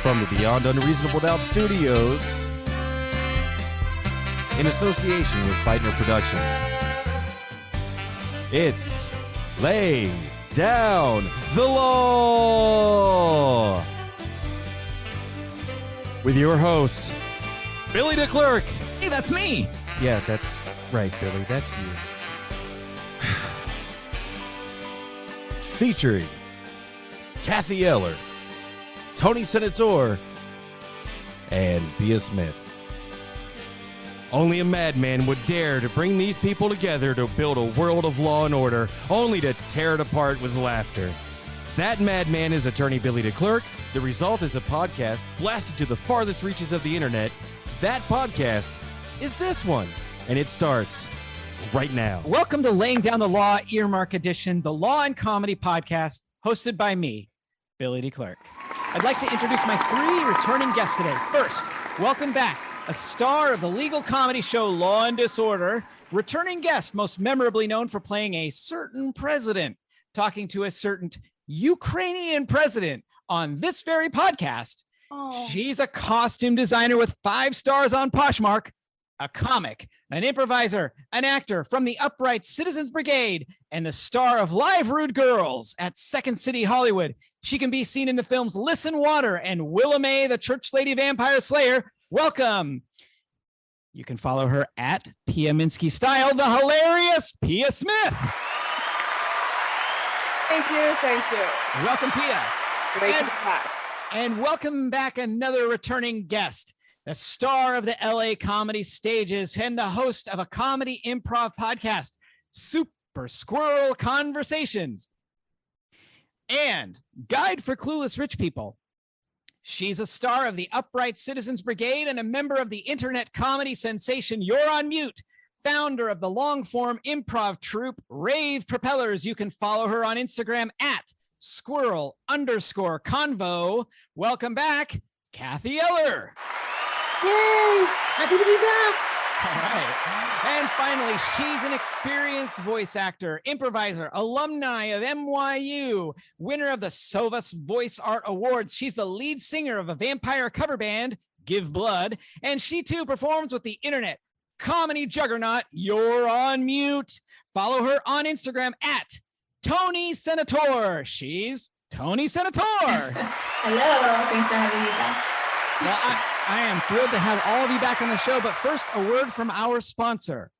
from the Beyond Unreasonable Doubt Studios, in association with Feitner Productions, it's Laying Down the Law! With your host, Billy DeClercq. Hey, that's me. Yeah, that's right, Billy, that's you. Featuring Cathy Eller, Toni Senatore, and Pia Smith. Only a madman would dare to bring these people together to build a world of law and order, only to tear it apart with laughter. That madman is attorney Billy DeClercq. The result is a podcast blasted to the farthest reaches of the internet. That podcast is this one, and it starts right now. Welcome to Laying Down the Law Earmark Edition, the law and comedy podcast hosted by me, Billy DeClercq. I'd like to introduce my three returning guests today. First, welcome back, a star of the legal comedy show Law and Disorder, returning guest most memorably known for playing a certain president, talking to a certain Ukrainian president on this very podcast. Oh. She's a costume designer with 5 stars on Poshmark, a comic, an improviser, an actor from the Upright Citizens Brigade, and the star of Live Rude Girls at Second City Hollywood. She can be seen in the films Listen Water and Willa May, the Church Lady Vampire Slayer. Welcome. You can follow her at Pia Minsky Style, the hilarious Pia Smith. Thank you. Welcome, Pia. Great to be back. And welcome back another returning guest, the star of the LA comedy stages and the host of a comedy improv podcast, Super Squirrel Conversations, and Guide for Clueless Rich People. She's a star of the Upright Citizens Brigade and a member of the internet comedy sensation You're on Mute, founder of the long-form improv troupe Rave Propellers. You can follow her on Instagram at squirrel_convo. Welcome back, Cathy Eller. Yay! Happy to be back. All right. And finally, she's an experienced voice actor, improviser, alumni of NYU, winner of the Sovas Voice Art Awards. She's the lead singer of a vampire cover band, Give Blood, and she too performs with the internet comedy juggernaut You're on Mute. Follow her on Instagram at Toni Senatore. She's Toni Senatore. Hello, thanks for having me back. Well, I am thrilled to have all of you back on the show, but first, a word from our sponsor.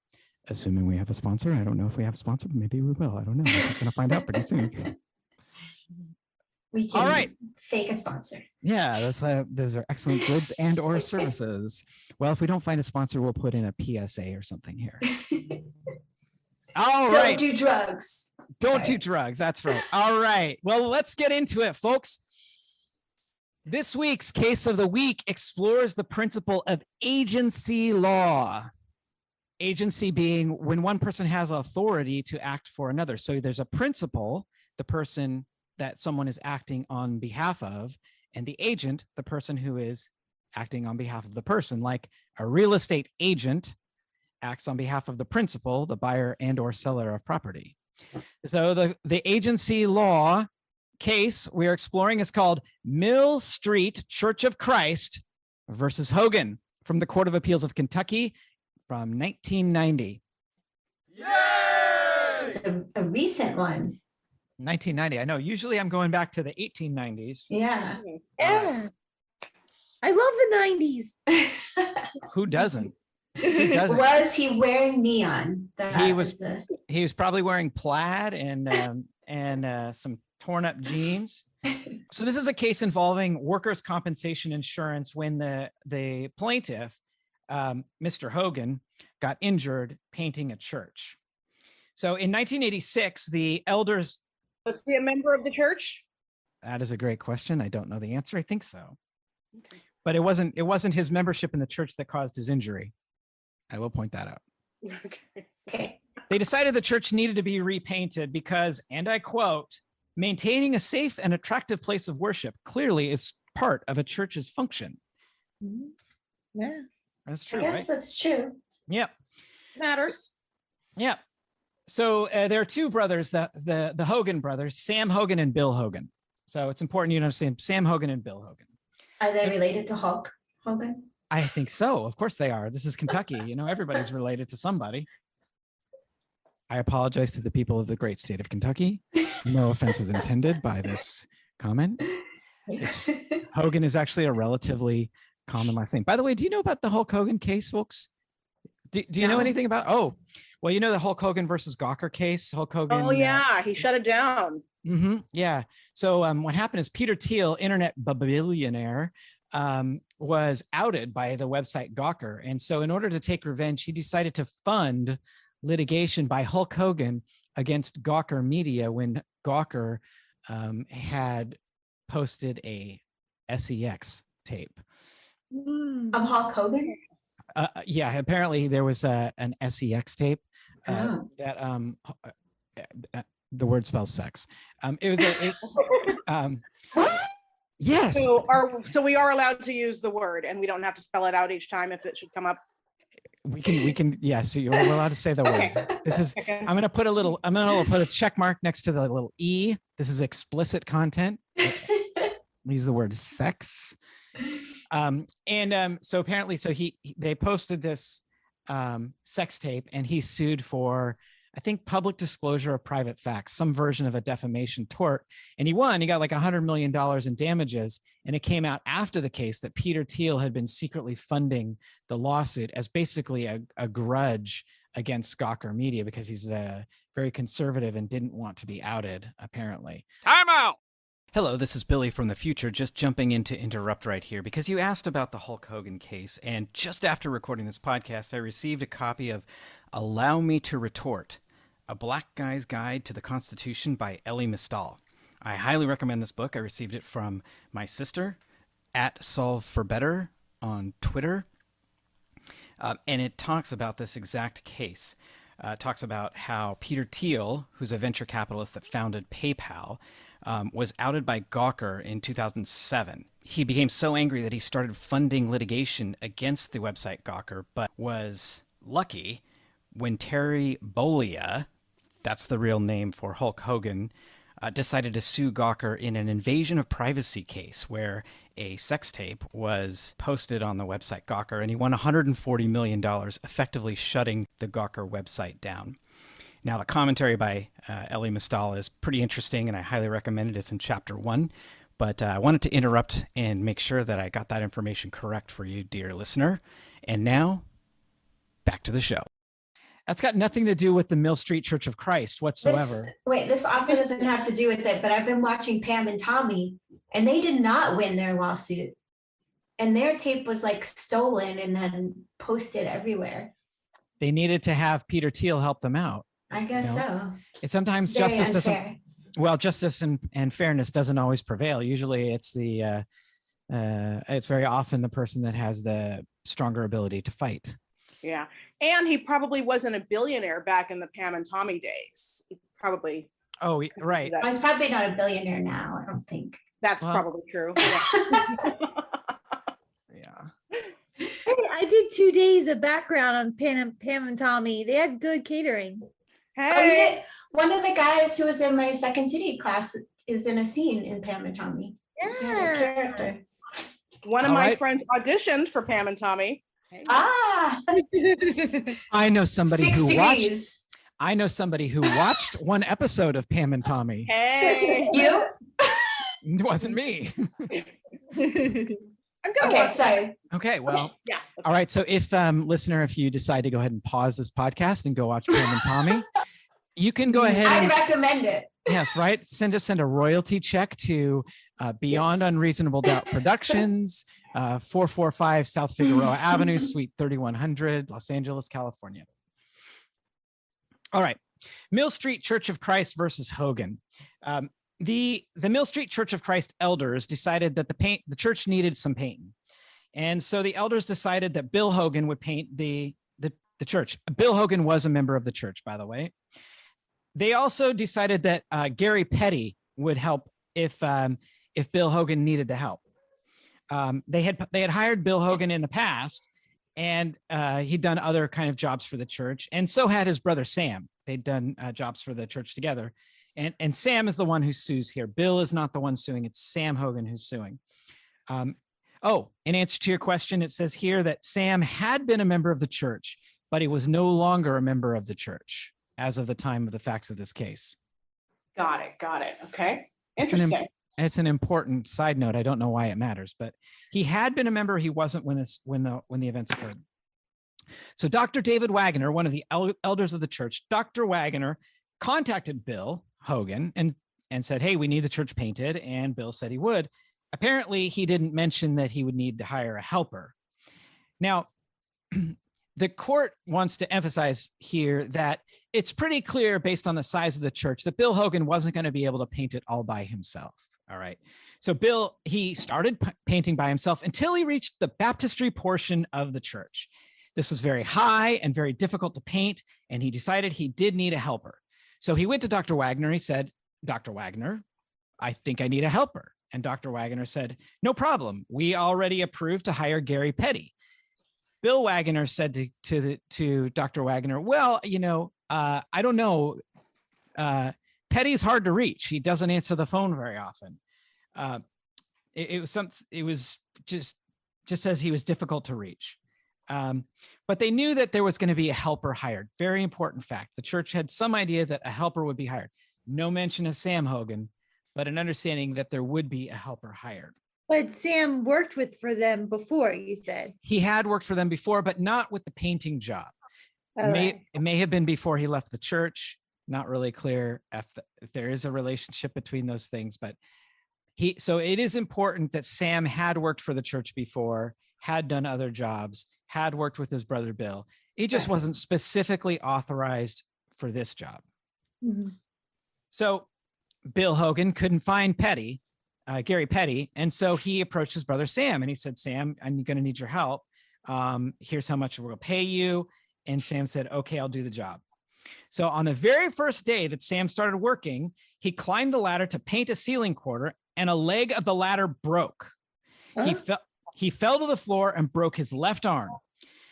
Assuming we have a sponsor. I don't know if we have a sponsor, but maybe we will. I don't know. We're going to find out pretty soon. We can All right. fake a sponsor. Yeah, those are excellent goods and or services. Well, if we don't find a sponsor, we'll put in a PSA or something here. All right. Don't do drugs. Don't do drugs. That's right. All right. Well, let's get into it, folks. This week's case of the week explores the principle of agency law. Agency being when one person has authority to act for another. So there's a principal, the person that someone is acting on behalf of, and the agent, the person who is acting on behalf of the person. Like a real estate agent acts on behalf of the principal, the buyer and or seller of property. So the agency law case we're exploring is called Mill Street Church of Christ versus Hogan from the Court of Appeals of Kentucky from 1990. It's a recent one. 1990. I know. Usually I'm going back to the 1890s. Yeah. Yeah. I love the 90s. Who doesn't? Who doesn't? Was he wearing neon? He was probably wearing plaid and some torn up jeans. So this is a case involving workers' compensation insurance when the plaintiff, Mr. Hogan, got injured painting a church. So in 1986, the elders. Was he a member of the church? That is a great question. I don't know the answer. I think so. Okay. But it wasn't his membership in the church that caused his injury. I will point that out. Okay. They decided the church needed to be repainted because, and I quote, maintaining a safe and attractive place of worship clearly is part of a church's function. Yeah. That's true, I guess right? that's true. Yep. Matters. Yep. So there are two brothers, the Hogan brothers, Sam Hogan and Bill Hogan. So it's important you understand Sam Hogan and Bill Hogan. Are they related to Hulk Hogan? I think so. Of course they are. This is Kentucky. Everybody's related to somebody. I apologize to the people of the great state of Kentucky. No offense is intended by this comment. Hogan is actually a relatively common last name. By the way, do you know about the Hulk Hogan case, folks? Do you know anything about? Oh, well, the Hulk Hogan versus Gawker case. Hulk Hogan. Oh yeah, he shut it down. Yeah. So what happened is Peter Thiel, internet billionaire, was outed by the website Gawker, and so in order to take revenge, he decided to fund litigation by Hulk Hogan against Gawker Media when Gawker had posted a SEX tape Of Hulk Hogan? Yeah, apparently there was an SEX tape that the word spells sex. It was yes. So we are allowed to use the word, and we don't have to spell it out each time if it should come up. We can. Yeah. So you're allowed to say the word. This is. I'm gonna put a check mark next to the little E. This is explicit content. Use the word sex. So apparently, they posted this sex tape, and he sued for, I think, public disclosure of private facts, some version of a defamation tort, and he won. He got like $100 million in damages, and it came out after the case that Peter Thiel had been secretly funding the lawsuit as basically a grudge against Gawker Media because he's very conservative and didn't want to be outed, apparently. Time out! Hello, this is Billy from the future, just jumping in to interrupt right here because you asked about the Hulk Hogan case, and just after recording this podcast, I received a copy of Allow Me to Retort, A Black Guy's Guide to the Constitution by Elie Mystal. I highly recommend this book. I received it from my sister at Solve for Better on Twitter, and it talks about this exact case. It talks about how Peter Thiel, who's a venture capitalist that founded PayPal, was outed by Gawker in 2007. He became so angry that he started funding litigation against the website Gawker, but was lucky when Terry Bollea, that's the real name for Hulk Hogan, decided to sue Gawker in an invasion of privacy case where a sex tape was posted on the website Gawker, and he won $140 million, effectively shutting the Gawker website down. Now, the commentary by Elie Mystal is pretty interesting, and I highly recommend it. It's in Chapter 1. But I wanted to interrupt and make sure that I got that information correct for you, dear listener. And now, back to the show. That's got nothing to do with the Mill Street Church of Christ whatsoever. This also doesn't have to do with it, but I've been watching Pam and Tommy, and they did not win their lawsuit. And their tape was like stolen and then posted everywhere. They needed to have Peter Thiel help them out. I guess so. It's sometimes It's very justice unfair. doesn't. Well, justice and fairness doesn't always prevail. Usually, it's it's very often the person that has the stronger ability to fight. Yeah, and he probably wasn't a billionaire back in the Pam and Tommy days. He probably. Oh, right. He's probably not a billionaire now, I don't think. That's probably true. Yeah. Hey, I did 2 days of background on Pam and Tommy. They had good catering. Hey, One of the guys who was in my Second City class is in a scene in Pam and Tommy. Yeah. Character. one of All my right. friends auditioned for Pam and Tommy. Hey. Ah, I know somebody 6 who watched. degrees. I know somebody who watched one episode of Pam and Tommy. Hey, You? It wasn't me. I'm gonna Okay, watch. sorry. Okay, well, Yeah. all right. So if listener, if you decide to go ahead and pause this podcast and go watch Pam and Tommy, you can go ahead I and recommend it. yes, right. Send a royalty check to Beyond Yes. Unreasonable Doubt Productions, 445 South Figueroa Avenue, Suite 3100, Los Angeles, California. All right, Mill Street Church of Christ versus Hogan. The Mill Street Church of Christ elders decided that the church needed some painting, and so the elders decided that Bill Hogan would paint the church. Bill Hogan was a member of the church, by the way. They also decided that Gary Petty would help if Bill Hogan needed the help. They had hired Bill Hogan in the past, and he'd done other kind of jobs for the church, and so had his brother Sam. They'd done jobs for the church together, and Sam is the one who sues here. Bill is not the one suing; it's Sam Hogan who's suing. Oh, in answer to your question, it says here that Sam had been a member of the church, but he was no longer a member of the church as of the time of the facts of this case. Got it. Got it. Okay. It's an Interesting. It's an important side note. I don't know why it matters, but he had been a member. He wasn't when the events occurred. So Dr. David Wagner, one of the elders of the church, Dr. Wagner contacted Bill Hogan and said, hey, we need the church painted. And Bill said he would. Apparently, he didn't mention that he would need to hire a helper. Now, the court wants to emphasize here that it's pretty clear based on the size of the church that Bill Hogan wasn't going to be able to paint it all by himself. All right. So Bill, he started painting by himself until he reached the baptistry portion of the church. This was very high and very difficult to paint, and he decided he did need a helper. So he went to Dr. Wagner. He said, Dr. Wagner, I think I need a helper. And Dr. Wagner said, no problem. We already approved to hire Gary Petty. Bill Wagner said to Dr. Wagner, well, I don't know. Petty's hard to reach. He doesn't answer the phone very often. It was just says he was difficult to reach. But they knew that there was going to be a helper hired. Very important fact. The church had some idea that a helper would be hired. No mention of Sam Hogan, but an understanding that there would be a helper hired. But Sam worked for them before, you said. He had worked for them before, but not with the painting job. It may have been before he left the church. Not really clear if there is a relationship between those things, but so it is important that Sam had worked for the church before, had done other jobs, had worked with his brother Bill. He just wasn't specifically authorized for this job. Mm-hmm. So Bill Hogan couldn't find Gary Petty. And so he approached his brother Sam and he said, Sam, I'm going to need your help. Here's how much we're going to pay you. And Sam said, okay, I'll do the job. So on the very first day that Sam started working, he climbed the ladder to paint a ceiling quarter and a leg of the ladder broke. Huh? He fell to the floor and broke his left arm.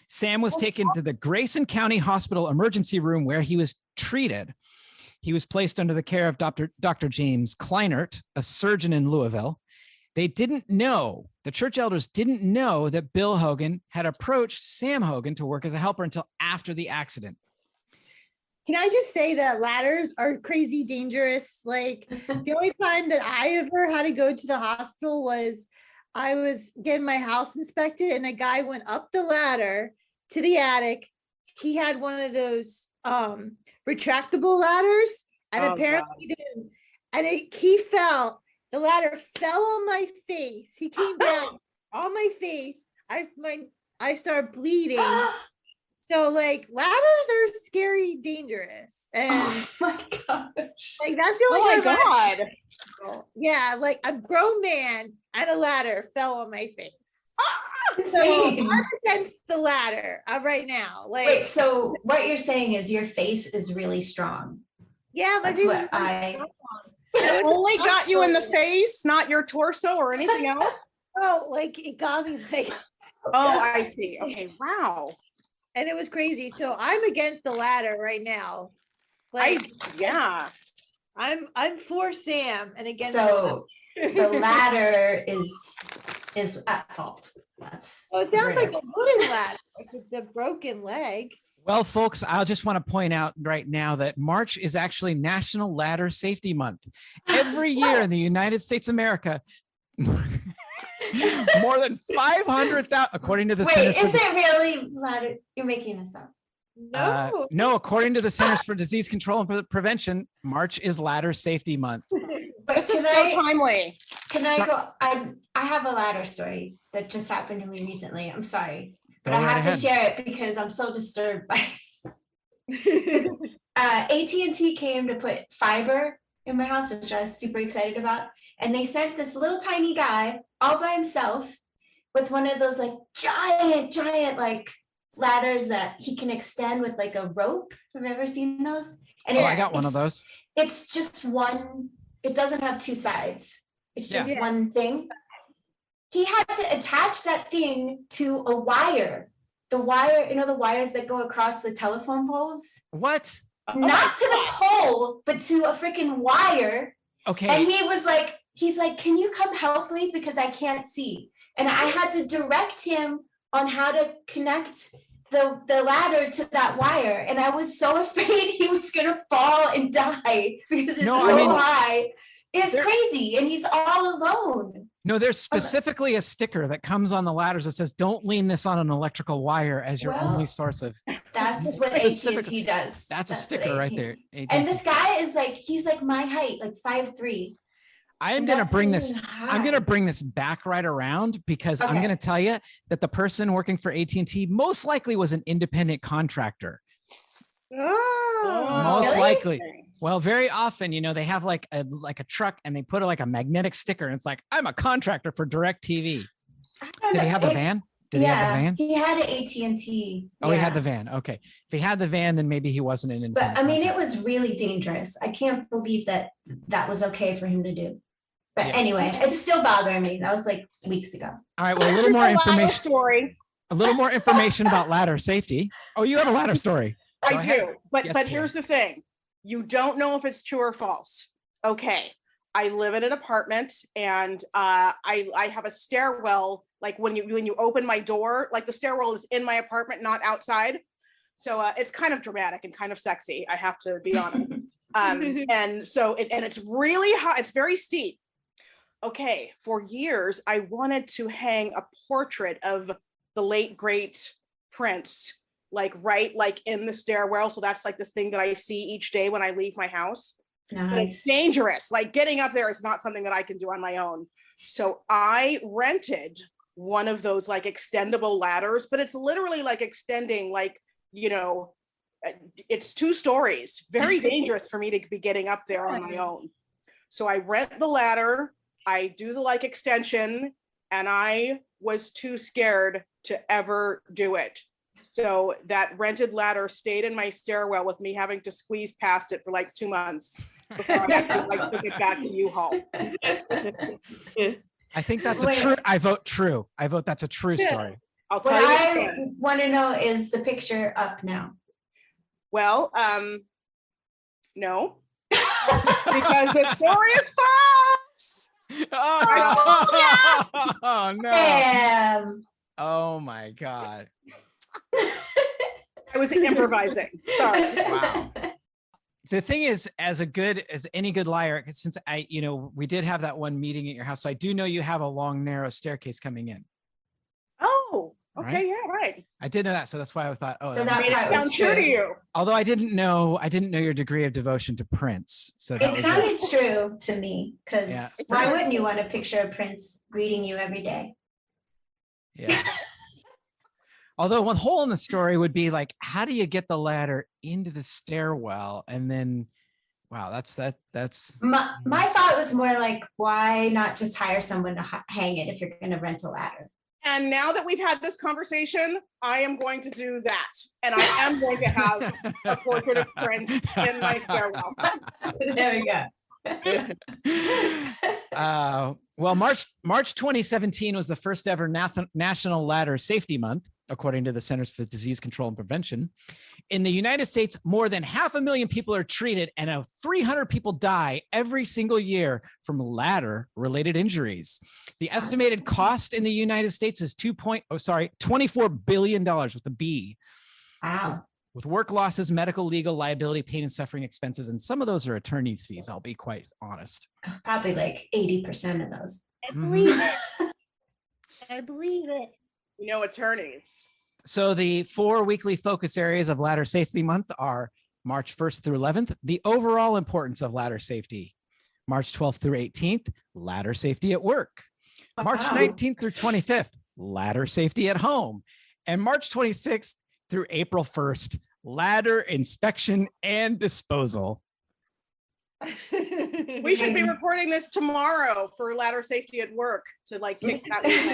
Sam was taken to the Grayson County Hospital emergency room where he was treated. He was placed under the care of Dr. James Kleinert, a surgeon in Louisville. The church elders didn't know that Bill Hogan had approached Sam Hogan to work as a helper until after the accident. Can I just say that ladders are crazy dangerous? Like the only time that I ever had to go to the hospital was I was getting my house inspected and a guy went up the ladder to the attic. He had one of those retractable ladders and apparently he didn't. And he fell. The ladder fell on my face. He came down on my face. I started bleeding. So like ladders are scary, dangerous. And Oh my gosh. like that's the Oh only my time God. yeah, like a grown man and a ladder fell on my face. So Insane. I'm against the ladder right now. Like Wait, so what you're saying is your face is really strong. yeah, my That's face what is really I- strong. It only got you in the face, not your torso or anything else. Oh, like it got me like Oh, I see. Okay. Wow. and it was crazy. So I'm against the ladder right now. Like Yeah. I'm for Sam and against So the ladder is at fault. That's oh, it sounds very like a upsetting. wooden ladder. Like it's a broken leg. Well, folks, I just want to point out right now that March is actually National Ladder Safety Month. Every year in the United States of America, more than 500,000, according to the Wait, Centers for is it really ladder? You're making this up. No. no, according to the Centers for Disease Control and Prevention, March is Ladder Safety Month. But This is can so I timely. go? I have a ladder story that just happened to me recently. I'm sorry, but Go I right have to ahead. share it because I'm so disturbed by AT&T came to put fiber in my house, which I was super excited about. And they sent this little tiny guy all by himself with one of those like giant like ladders that he can extend with like a rope. Have you ever seen those? And Oh, I got one of those. It's just one, it doesn't have two sides. It's just Yeah. one thing. He had to attach that thing to a wire. The wire, the wires that go across the telephone poles, What? not to the pole, but to a freaking wire. Okay. And he's like, can you come help me? Because I can't see. And I had to direct him on how to connect the ladder to that wire. And I was so afraid he was gonna fall and die because it's high. It's crazy. And he's all alone. No, there's specifically a sticker that comes on the ladders that says, don't lean this on an electrical wire as your only source of. That's what AT&T does. That's a sticker right there. And this guy is like, he's like my height, like 5'3". I'm going to bring this back right around because I'm going to tell you that the person working for AT&T most likely was an independent contractor. Most likely. Well, very often, they have like a truck and they put like a magnetic sticker and it's like, I'm a contractor for DirecTV. Did he have a van? Did he have a van? He had an AT&T. Oh, he had the van. Okay. If he had the van, then maybe he wasn't an independent. But I mean, it was really dangerous. I can't believe that was okay for him to do. But anyway, it's still bothering me. That was like weeks ago. All right. Well, a little more information. A little more information about ladder safety. Oh, you have a ladder story. I do. But here's the thing. You don't know if it's true or false. Okay. I live in an apartment and I have a stairwell. Like when you open my door, like the stairwell is in my apartment, not outside. So it's kind of dramatic and kind of sexy. I have to be honest. And so it's really high. It's very steep. Okay. For years, I wanted to hang a portrait of the late, great Prince, like in the stairwell. So that's like this thing that I see each day when I leave my house. Nice. But it's dangerous. Like getting up there is not something that I can do on my own. So I rented one of those like extendable ladders, but it's literally like extending, like, it's 2 stories. Very dangerous for me to be getting up there on my own. So I rent the ladder, I do the like extension, and I was too scared to ever do it. So that rented ladder stayed in my stairwell with me having to squeeze past it for like 2 months before I actually took it back to U-Haul. I think that's true. I vote true. I vote that's a true story. I'll tell What you. I want to know is the picture up now. Well, no, because the story is false. Oh no! Damn. Oh my God! I was improvising. Sorry. Wow. The thing is, as any good liar, since we did have that one meeting at your house, so I do know you have a long, narrow staircase coming in. Oh, okay, right? Yeah, right. I did know that, so that's why I thought, So that Made it sound true to you. although I didn't know your degree of devotion to Prince. So that It sounded true to me because Yeah. why wouldn't you want a picture of Prince greeting you every day? Yeah. Although one hole in the story would be like, how do you get the ladder into the stairwell? And then, wow, that's. My thought was more like, why not just hire someone to hang it if you're going to rent a ladder? And now that we've had this conversation, I am going to do that. And I am going to have a portrait of Prince in my stairwell. There we go. Well, March 2017 was the first ever National Ladder Safety Month, according to the Centers for Disease Control and Prevention. In the United States, more than 500,000 people are treated and 300 people die every single year from ladder-related injuries. The estimated cost in the United States is $24 billion with a B. Wow. With work losses, medical, legal, liability, pain and suffering expenses, and some of those are attorney's fees, I'll be quite honest. Probably like 80% of those. I believe it. I believe it. Attorneys. So the 4 weekly focus areas of Ladder Safety Month are March 1st through 11th, the overall importance of ladder safety. March 12th through 18th, ladder safety at work. March 19th through 25th, ladder safety at home. And March 26th through April 1st, ladder inspection and disposal. We should be recording this tomorrow for ladder safety at work to like kick that week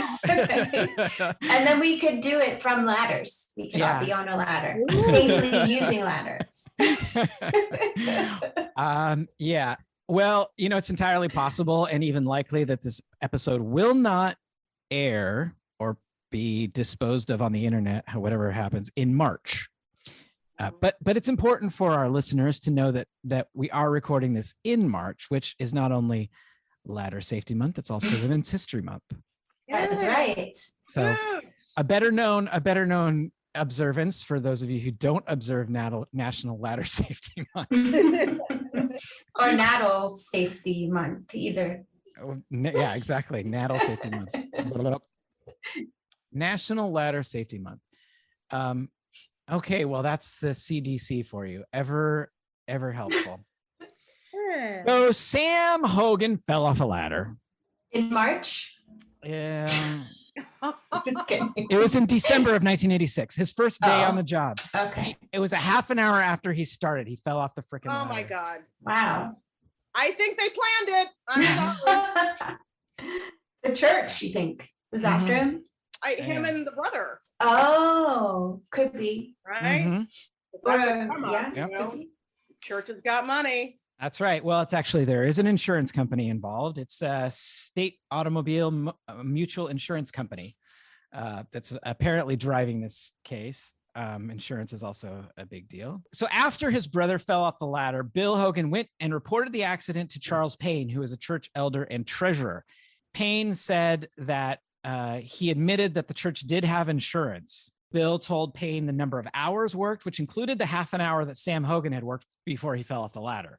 off. And then we could do it from ladders. We could all be on a ladder, safely using ladders. Yeah. Well, it's entirely possible and even likely that this episode will not air or be disposed of on the internet, whatever happens, in March. But it's important for our listeners to know that we are recording this in March, which is not only Ladder Safety Month, it's also Women's History Month. I That's right. So a better known observance for those of you who don't observe National Ladder Safety Month. Or Natal Safety Month either. Yeah, exactly. Natal Safety Month. National Ladder Safety Month. Okay, well, that's the CDC for you. Ever helpful. So Sam Hogan fell off a ladder. In March? Yeah. Just kidding. It was in December of 1986, his first day on the job. Okay. It was a half an hour after he started. He fell off the freaking ladder. Oh my God. Wow. I think they planned it. I'm sorry. The church, you think, was after him? Him and the brother. Oh, could be. Right? Mhm. That's a come up, Yeah, you know? could be. Church has got money. That's right. Well, it's actually, there is an insurance company involved. It's a state automobile mutual insurance company that's apparently driving this case. Insurance is also a big deal. So after his brother fell off the ladder, Bill Hogan went and reported the accident to Charles Payne, who is a church elder and treasurer. Payne said that he admitted that the church did have insurance. Bill told Payne the number of hours worked, which included the half an hour that Sam Hogan had worked before he fell off the ladder.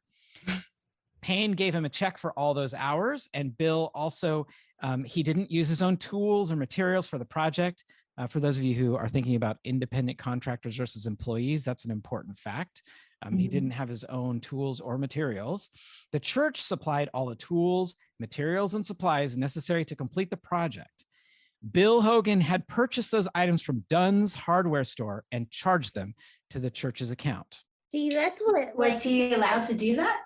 Payne gave him a check for all those hours, and Bill also, he didn't use his own tools or materials for the project. For those of you who are thinking about independent contractors versus employees, that's an important fact. He didn't have his own tools or materials. The church supplied all the tools, materials, and supplies necessary to complete the project. Bill Hogan had purchased those items from Dunn's hardware store and charged them to the church's account. See, that's what Was he allowed to do that?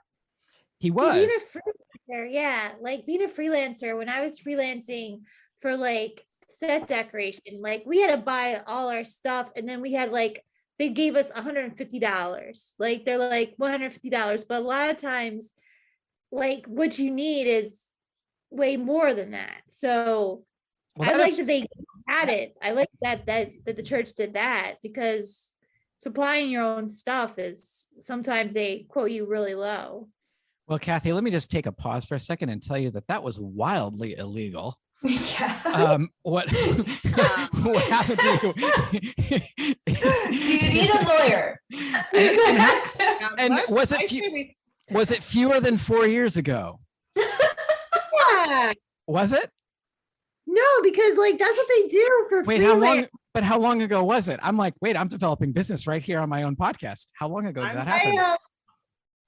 He See, was. being a freelancer, yeah, like being a freelancer, when I was freelancing for like set decoration, like we had to buy all our stuff, and then we had like, they gave us $150. Like they're like $150, but a lot of times, like what you need is way more than that. So Well, I that like is- that they had it. I like that the church did that, because supplying your own stuff is sometimes they quote you really low. Well, Cathy, let me just take a pause for a second and tell you that that was wildly illegal. Yeah. What happened to you? Do you need a lawyer? And was it fewer than 4 years ago? Yeah. Was it? No, because like that's what they do for Wait, how long? freelance. But how long ago was it? I'm like, wait, I'm developing business right here on my own podcast. How long ago did that happen?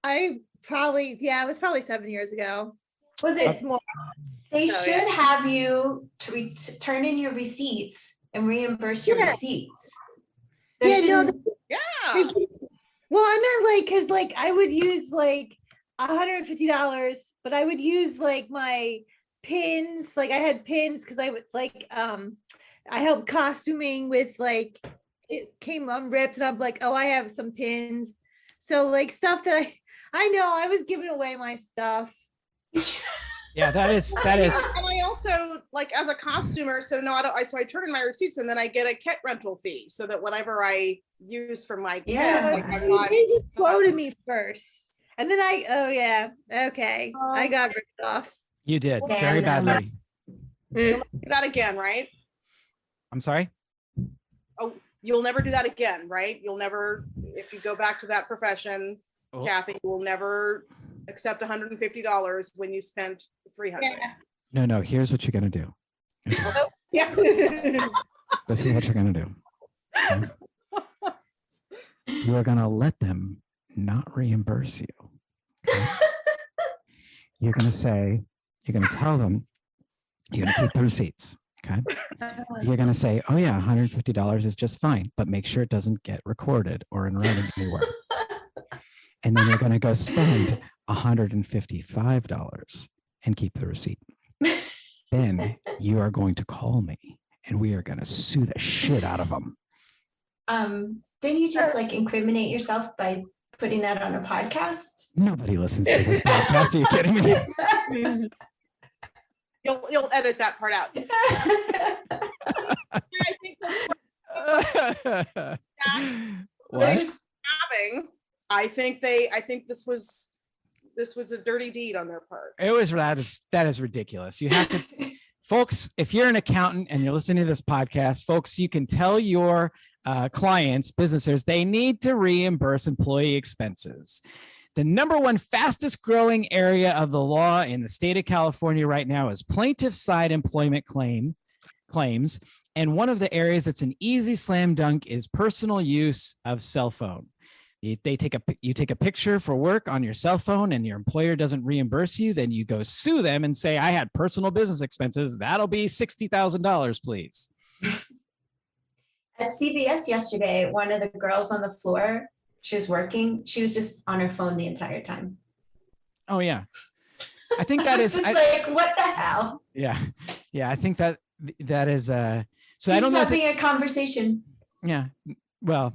I probably, yeah, it was probably 7 years ago. Well, It's more. they So, should have you to turn in your receipts and reimburse your Yeah. receipts. There Yeah, no, shouldn't- Yeah. well, I meant like, cause like I would use like $150, but I would use like my pins. Like I had pins because I would like, I helped costuming with like, it came unripped and I'm like, oh, I have some pins. So like stuff that I know I was giving away my stuff. Yeah, that is. And I also like as a costumer, so no, I turn in my receipts and then I get a kit rental fee so that whatever I use for my kit, Yeah. like, I'm not- They just quoted me first. And then oh yeah, okay. I got ripped off. You did Yeah, very no. badly. do that again, right? I'm sorry. Oh, you'll never do that again, right? You'll never, if you go back to that profession, Oh. Cathy, you will never accept $150 when you spent $300. Yeah. No. Here's what you're gonna do. Yeah. This is what you're gonna do. Okay? You are gonna let them not reimburse you. Okay? You're gonna tell them, you're gonna keep the receipts. Okay. You're gonna say, oh yeah, $150 is just fine, but make sure it doesn't get recorded or in writing anywhere. And then you're gonna go spend $155 and keep the receipt. Then you are going to call me and we are going to sue the shit out of them. Then you just like incriminate yourself by putting that on a podcast. Nobody listens to this podcast. Are you kidding me? You'll edit that part out. I think What? Just having, I think this was a dirty deed on their part. It was that is ridiculous. You have to folks, if you're an accountant and you're listening to this podcast, folks, you can tell your clients, businesses, they need to reimburse employee expenses. The number one fastest growing area of the law in the state of California right now is plaintiff side employment claims. And one of the areas that's an easy slam dunk is personal use of cell phone. You take a picture for work on your cell phone and your employer doesn't reimburse you, then you go sue them and say, I had personal business expenses. That'll be $60,000, please. At CVS yesterday, one of the girls on the floor, she was working. She was just on her phone the entire time. Oh yeah. I think that is like, what the hell? Yeah. Yeah. I think that is, so Just I don't know. Having a conversation. Yeah. Well,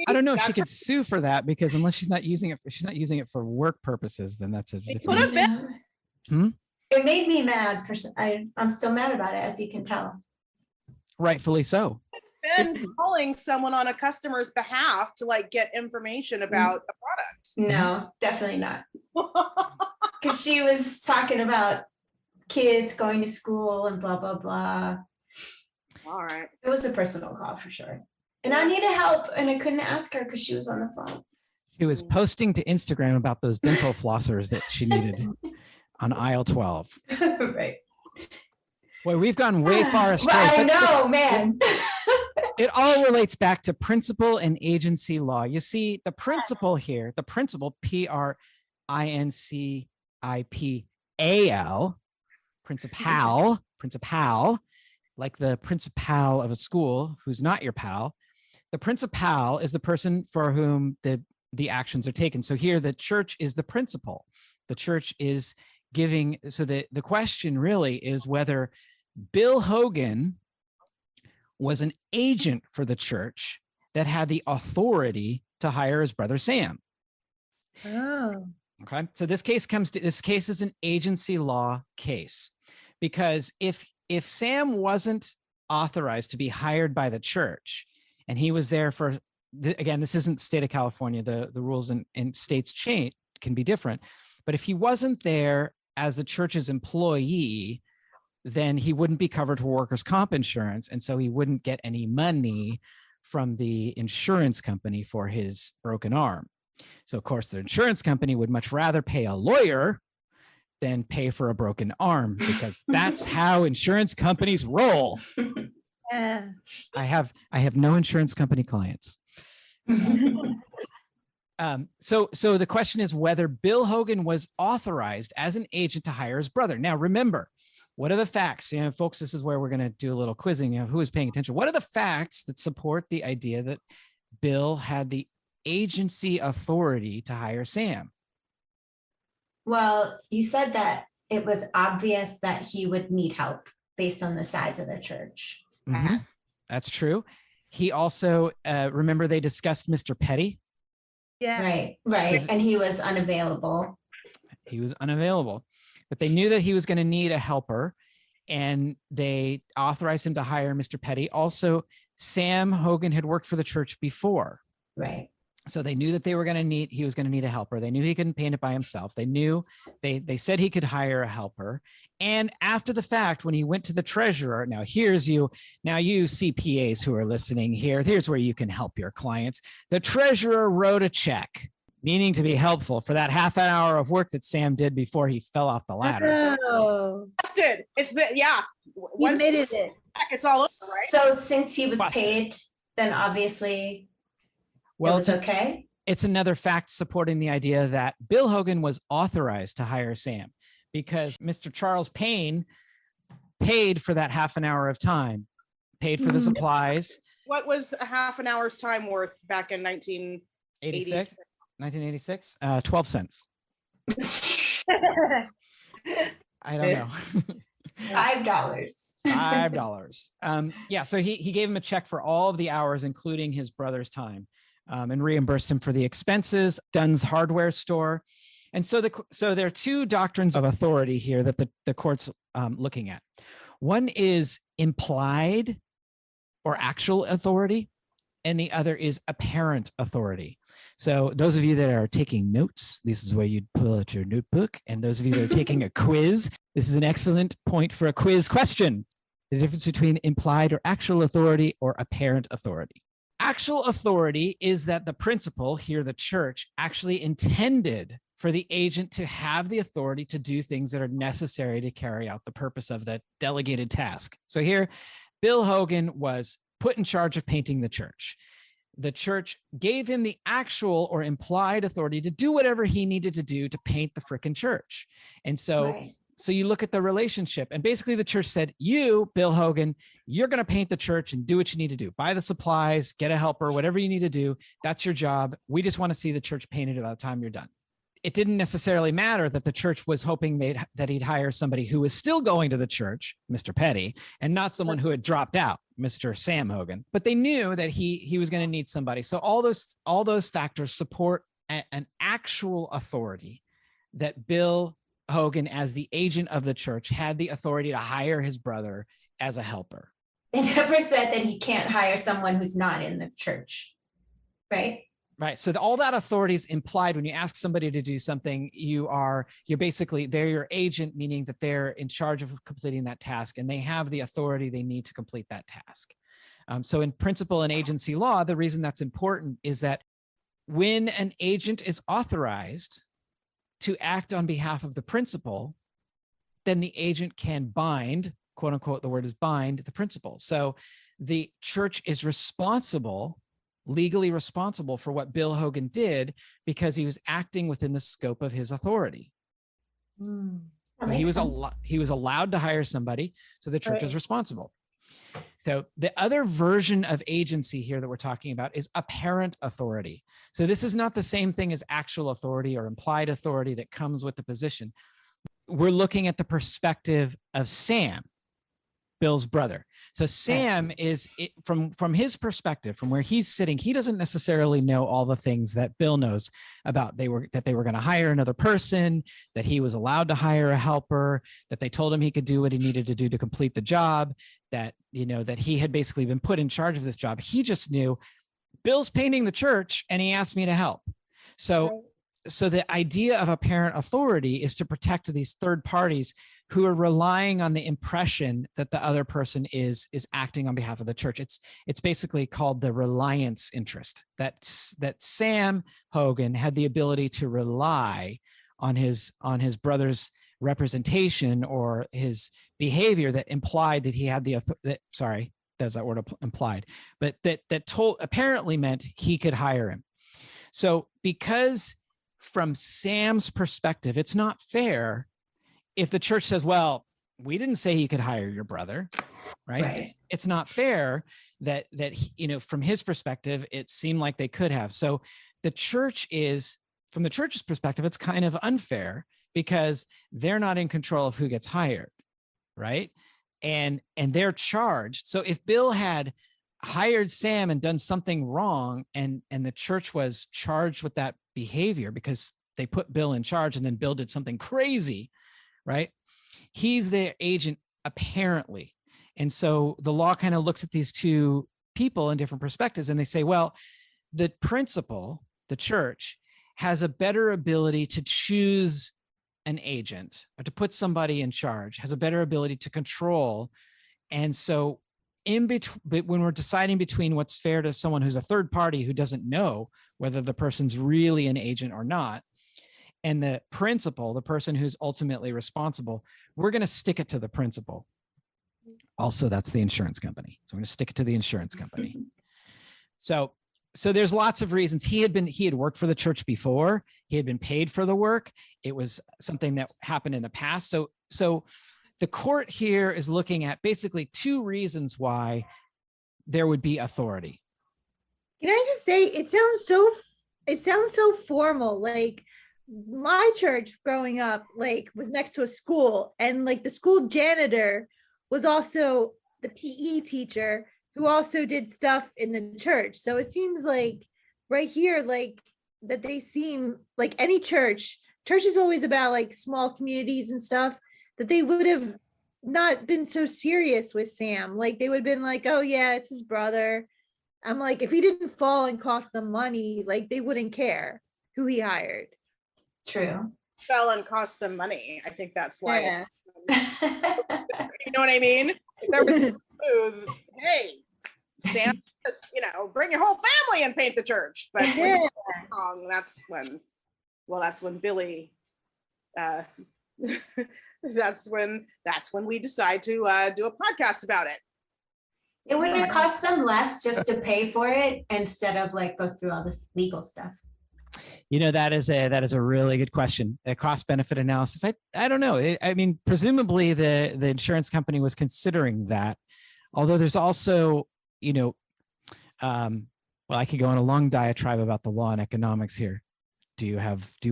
I don't know if she could sue for that because unless she's not using it for work purposes, then that's a It could have been. It made me mad I'm still mad about it, as you can tell. Rightfully so. Been calling someone on a customer's behalf to like get information about a product. No, definitely not. Because she was talking about kids going to school and blah, blah, blah. All right. It was a personal call for sure. And I needed help and I couldn't ask her because she was on the phone. She was posting to Instagram about those dental flossers that she needed on aisle 12. Right. Boy, we've gone way far astray. I know, man. It all relates back to principal and agency law. You see, the principal here, the principal, Principal, principal, like the principal of a school who's not your pal. The principal is the person for whom the actions are taken. So here, the church is the principal. The church is giving. So the question really is whether Bill Hogan was an agent for the church that had the authority to hire his brother Sam. Oh. Okay. So this case is an agency law case, because if Sam wasn't authorized to be hired by the church and he was there for, again, this isn't the state of California, the rules in states can be different, but if he wasn't there as the church's employee, then he wouldn't be covered for workers' comp insurance. And so he wouldn't get any money from the insurance company for his broken arm. So of course the insurance company would much rather pay a lawyer than pay for a broken arm, because that's how insurance companies roll. Yeah. I have no insurance company clients. So the question is whether Bill Hogan was authorized as an agent to hire his brother. Now, remember, what are the facts? Folks, this is where we're going to do a little quizzing. Who is paying attention? What are the facts that support the idea that Bill had the agency authority to hire Sam? Well, you said that it was obvious that he would need help based on the size of the church. Mm-hmm. That's true. He also, remember they discussed Mr. Petty? Yeah. Right. And he was unavailable. He was unavailable, but they knew that he was going to need a helper, and they authorized him to hire Mr. Petty. Also, Sam Hogan had worked for the church before. Right. So they knew that he was going to need a helper. They knew he couldn't paint it by himself. They knew they said he could hire a helper. And after the fact, when he went to the treasurer, now you CPAs who are listening here, here's where you can help your clients. The treasurer wrote a check, meaning to be helpful, for that half an hour of work that Sam did before he fell off the ladder. Oh. Busted. It's the, yeah. He Once admitted it's it. back, it's all over, right? So since he was Busted. paid, then obviously Well, it was okay. It's another fact supporting the idea that Bill Hogan was authorized to hire Sam, because Mr. Charles Payne paid for that half an hour of time, paid for the supplies. What was a half an hour's time worth back in 1986? 1986, 12 cents. I don't know. $5. $5. Yeah, so he gave him a check for all of the hours, including his brother's time, and reimbursed him for the expenses. Dunn's hardware store. And so there are two doctrines of authority here that the court's looking at. One is implied or actual authority, and the other is apparent authority. So those of you that are taking notes, this is where you'd pull out your notebook. And those of you that are taking a quiz, This is an excellent point for a quiz question. The difference between implied or actual authority or apparent authority. Actual authority is that the principal, here the church, actually intended for the agent to have the authority to do things that are necessary to carry out the purpose of that delegated task. So here, Bill Hogan was put in charge of painting the church. The church gave him the actual or implied authority to do whatever he needed to do to paint the frickin' church. And so, Right. so you look at the relationship, and basically the church said, you, Bill Hogan, you're going to paint the church and do what you need to do. Buy the supplies, get a helper, whatever you need to do. That's your job. We just want to see the church painted by the time you're done. It didn't necessarily matter that the church was hoping that he'd hire somebody who was still going to the church, Mr. Petty, and not someone who had dropped out, Mr. Sam Hogan. But they knew that he was going to need somebody. So all those factors support an actual authority that Bill Hogan, as the agent of the church, had the authority to hire his brother as a helper. They never said that he can't hire someone who's not in the church, right? Right. So all that authority is implied when you ask somebody to do something. You're basically, they're your agent, meaning that they're in charge of completing that task and they have the authority they need to complete that task. So in principle and agency law, the reason that's important is that when an agent is authorized to act on behalf of the principal, then the agent can bind, quote unquote, the word is bind, the principal. So the church is responsible, legally responsible for what Bill Hogan did because he was acting within the scope of his authority. So he was allowed to hire somebody, so the church is responsible. So the other version of agency here that we're talking about is apparent authority. So this is not the same thing as actual authority or implied authority that comes with the position. We're looking at the perspective of Sam, Bill's brother. So Sam is, from his perspective, from where he's sitting, he doesn't necessarily know all the things that Bill knows about. That they were going to hire another person, that he was allowed to hire a helper, that they told him he could do what he needed to do to complete the job, that, that he had basically been put in charge of this job. He just knew Bill's painting the church and he asked me to help. So the idea of apparent authority is to protect these third parties who are relying on the impression that the other person is acting on behalf of the church. It's basically called the reliance interest, that Sam Hogan had the ability to rely on his brother's representation or his behavior that implied that he had there's that word implied, but that apparently meant he could hire him. So because from Sam's perspective, it's not fair if the church says, well, we didn't say you could hire your brother, right? It's not fair that from his perspective, it seemed like they could have. So the church from the church's perspective, it's kind of unfair because they're not in control of who gets hired, right? And they're charged. So if Bill had hired Sam and done something wrong and the church was charged with that behavior because they put Bill in charge and then Bill did something crazy, right? He's their agent apparently. And so the law kind of looks at these two people in different perspectives and they say, well, the principal, the church, has a better ability to choose an agent or to put somebody in charge, has a better ability to control. And so in between, when we're deciding between what's fair to someone who's a third party who doesn't know whether the person's really an agent or not, and the principal, the person who's ultimately responsible, we're going to stick it to the principal. Also, that's the insurance company. So we're going to stick it to the insurance company. So there's lots of reasons. He had worked for the church before. He had been paid for the work. It was something that happened in the past. So the court here is looking at basically two reasons why there would be authority. Can I just say, it sounds so formal. Like my church growing up, like was next to a school, and like the school janitor was also the PE teacher who also did stuff in the church. So it seems like right here, like that they seem like any church is always about like small communities and stuff, that they would have not been so serious with Sam. Like they would have been like, oh yeah, it's his brother. I'm like, if he didn't fall and cost them money, like they wouldn't care who he hired. True. fell and cost them money. I think that's why. Yeah. You know what I mean? If there was smooth, hey, Sam, bring your whole family and paint the church. But when you're wrong, that's when Billy, that's when we decide to do a podcast about it. It would have cost them less just to pay for it instead of like go through all this legal stuff. That is a really good question. A cost benefit analysis. I don't know. I mean, presumably the insurance company was considering that, although there's also, well, I could go on a long diatribe about the law and economics here. Do you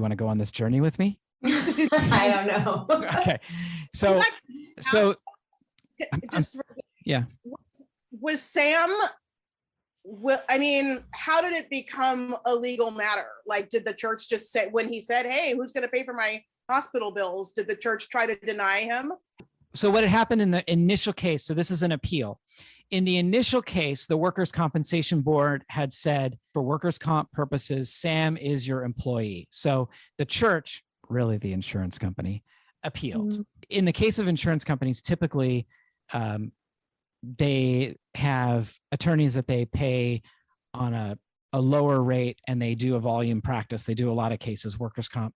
want to go on this journey with me? I don't know. Okay. So yeah. Was Sam, how did it become a legal matter? Like, did the church just say, when he said, hey, who's going to pay for my hospital bills? Did the church try to deny him? So what had happened in the initial case, so this is an appeal. In the initial case, the Workers' Compensation Board had said, for workers' comp purposes, Sam is your employee. So the church, really the insurance company, appealed. Mm-hmm. In the case of insurance companies, typically, they have attorneys that they pay on a lower rate, and they do a volume practice. They do a lot of cases. Workers' comp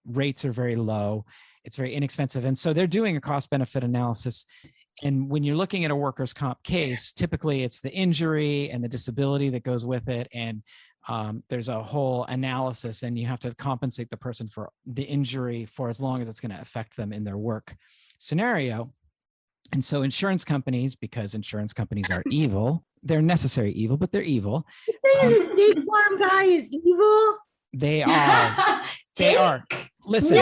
rates are very low. It's very inexpensive. And so they're doing a cost benefit analysis. And when you're looking at a workers' comp case, typically it's the injury and the disability that goes with it. And there's a whole analysis, and you have to compensate the person for the injury for as long as it's going to affect them in their work scenario. And so insurance companies, because insurance companies are evil, they're necessary evil, but they're evil. The State Farm guy is evil. They are. They are. Listen.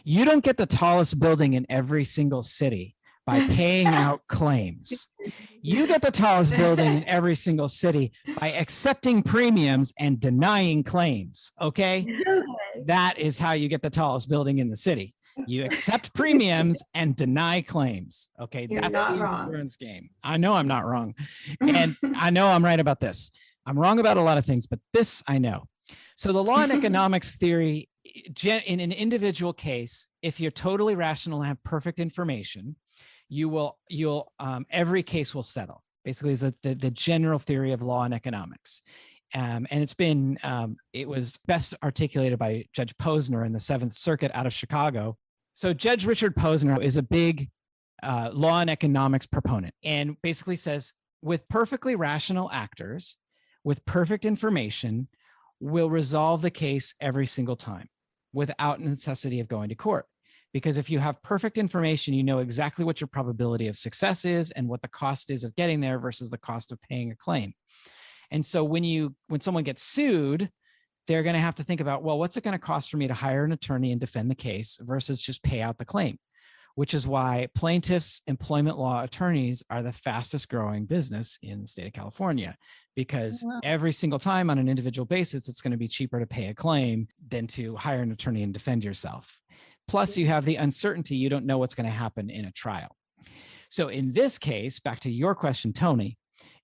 You don't get the tallest building in every single city by paying out claims. You get the tallest building in every single city by accepting premiums and denying claims. Okay? That is how you get the tallest building in the city. You accept premiums and deny claims. Okay, You're that's not the wrong. insurance game. I know I'm not wrong. And I know I'm right about this. I'm wrong about a lot of things, but this I know. So the law and economics theory, in an individual case, if you're totally rational and have perfect information, you'll every case will settle. Basically, is the general theory of law and economics. And it was best articulated by Judge Posner in the Seventh Circuit out of Chicago. So Judge Richard Posner is a big law and economics proponent, and basically says, with perfectly rational actors, with perfect information, we'll resolve the case every single time without necessity of going to court. Because if you have perfect information, you know exactly what your probability of success is and what the cost is of getting there versus the cost of paying a claim. And so when someone gets sued, they're going to have to think about, well, what's it going to cost for me to hire an attorney and defend the case versus just pay out the claim, which is why plaintiffs' employment law attorneys are the fastest growing business in the state of California, because every single time on an individual basis, it's going to be cheaper to pay a claim than to hire an attorney and defend yourself. Plus, you have the uncertainty. You don't know what's going to happen in a trial. So in this case, back to your question, Toni,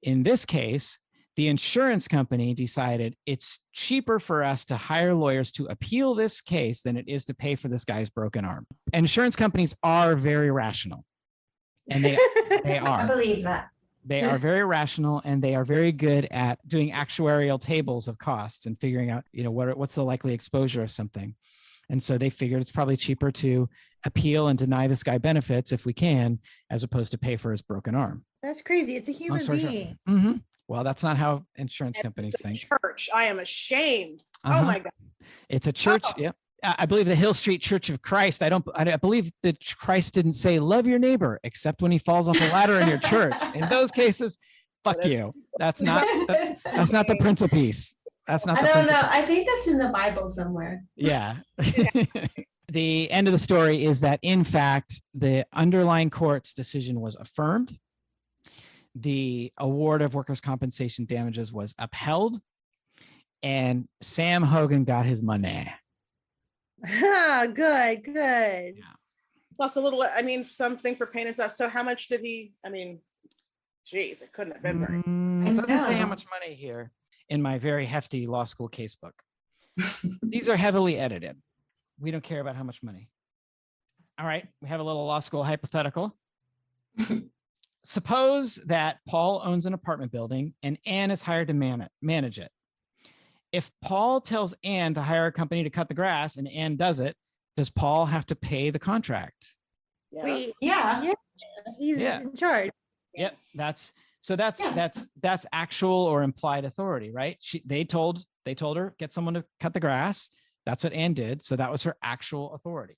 in this case, the insurance company decided it's cheaper for us to hire lawyers to appeal this case than it is to pay for this guy's broken arm. And insurance companies are very rational, and they are. I believe that. They are very rational, and they are very good at doing actuarial tables of costs and figuring out, what's the likely exposure of something. And so they figured it's probably cheaper to appeal and deny this guy benefits if we can, as opposed to pay for his broken arm. That's crazy. It's a human being. Mm-hmm. Well, that's not how insurance companies think. Church. I am ashamed. Oh my God. It's a church. Oh. Yeah. I believe the Hill Street Church of Christ. I believe that Christ didn't say, love your neighbor, except when he falls off a ladder in your church. In those cases, fuck you. That's not the Prince of Peace. That's not. I don't know. I think that's in the Bible somewhere. Yeah. The end of the story is that, in fact, the underlying court's decision was affirmed. The award of workers' compensation damages was upheld, and Sam Hogan got his money. Good. Yeah. Plus a little, something for pain and stuff. So how much did he, geez, it couldn't have been very. It doesn't say how much money here in my very hefty law school casebook. These are heavily edited. We don't care about how much money. All right, we have a little law school hypothetical. Suppose that Paul owns an apartment building and Anne is hired to manage it. If Paul tells Anne to hire a company to cut the grass and Anne does it, does Paul have to pay the contract? Yes. Yeah. He's in charge. Yep, that's actual or implied authority, right? They told her, get someone to cut the grass. That's what Anne did. So that was her actual authority.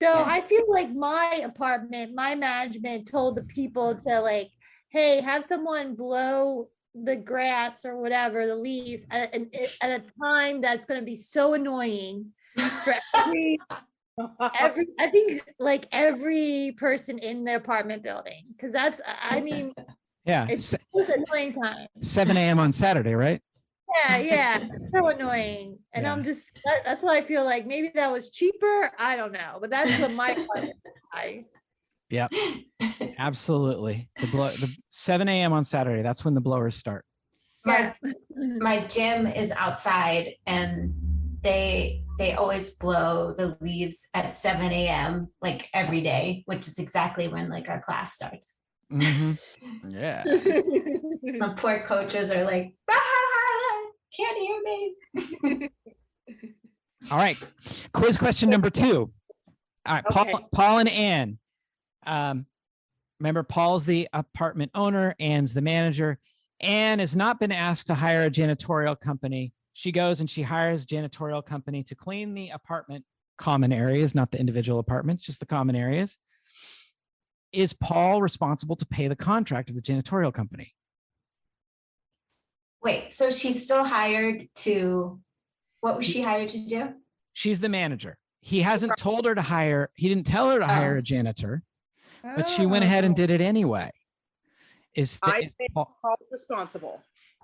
So I feel like my apartment, my management told the people to like, hey, have someone blow the grass or whatever, the leaves at a time that's going to be so annoying for I think like every person in the apartment building, because that's, I mean, yeah, it's an annoying time. 7 a.m. on Saturday, right? Yeah, so annoying. And Yeah. I'm just, that's why I feel like maybe that was cheaper. I don't know, but that's what my apartment. Yep, absolutely. The 7 a.m. on Saturday, that's when the blowers start. My gym is outside and they always blow the leaves at 7 a.m. like every day, which is exactly when like our class starts. Mm-hmm. Yeah. The poor coaches are like, can't hear me. All right. Quiz question number 2. All right, Okay. Paul and Anne. Remember, Paul's the apartment owner, Anne's the manager. Anne has not been asked to hire a janitorial company. She goes and she hires a janitorial company to clean the apartment common areas, not the individual apartments, just the common areas. Is Paul responsible to pay the contract of the janitorial company? Wait, so she's still hired to, what was she hired to do? She's the manager. He hasn't told her to hire, he didn't tell her to hire a janitor, but she went ahead and did it anyway. I think Paul's responsible.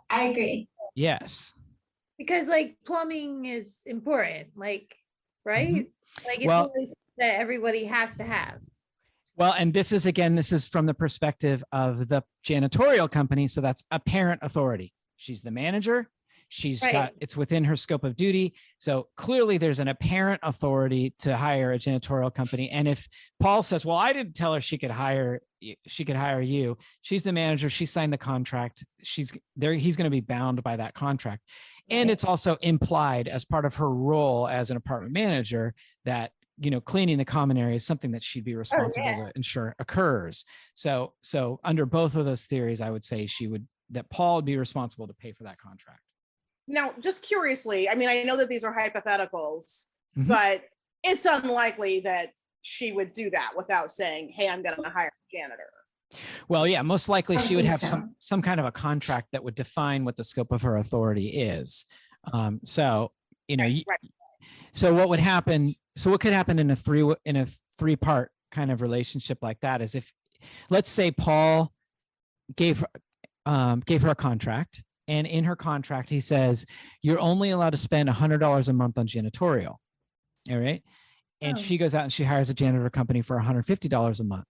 I agree. Yes. Because like plumbing is important, like, right? Mm-hmm. Like it's Well, really that everybody has to have. Well, and this is from the perspective of the janitorial company. So that's apparent authority. She's the manager. She's got, it's within her scope of duty. So clearly there's an apparent authority to hire a janitorial company. And if Paul says, well, I didn't tell her she could hire you. She's the manager. She signed the contract. He's going to be bound by that contract. And it's also implied as part of her role as an apartment manager that, cleaning the common area is something that she'd be responsible to ensure occurs. So under both of those theories, I would say that Paul would be responsible to pay for that contract. Now, just curiously, I mean, I know that these are hypotheticals, Mhm. but it's unlikely that she would do that without saying, hey, I'm going to hire a janitor. Well, yeah, most likely I she would think have so. some kind of a contract that would define what the scope of her authority is. So what would happen? So what could happen in a three-part kind of relationship like that is if, let's say, Paul gave her a contract, and in her contract he says you're only allowed to spend $100 a month on janitorial. All right, and she goes out and she hires a janitor company for $150 a month.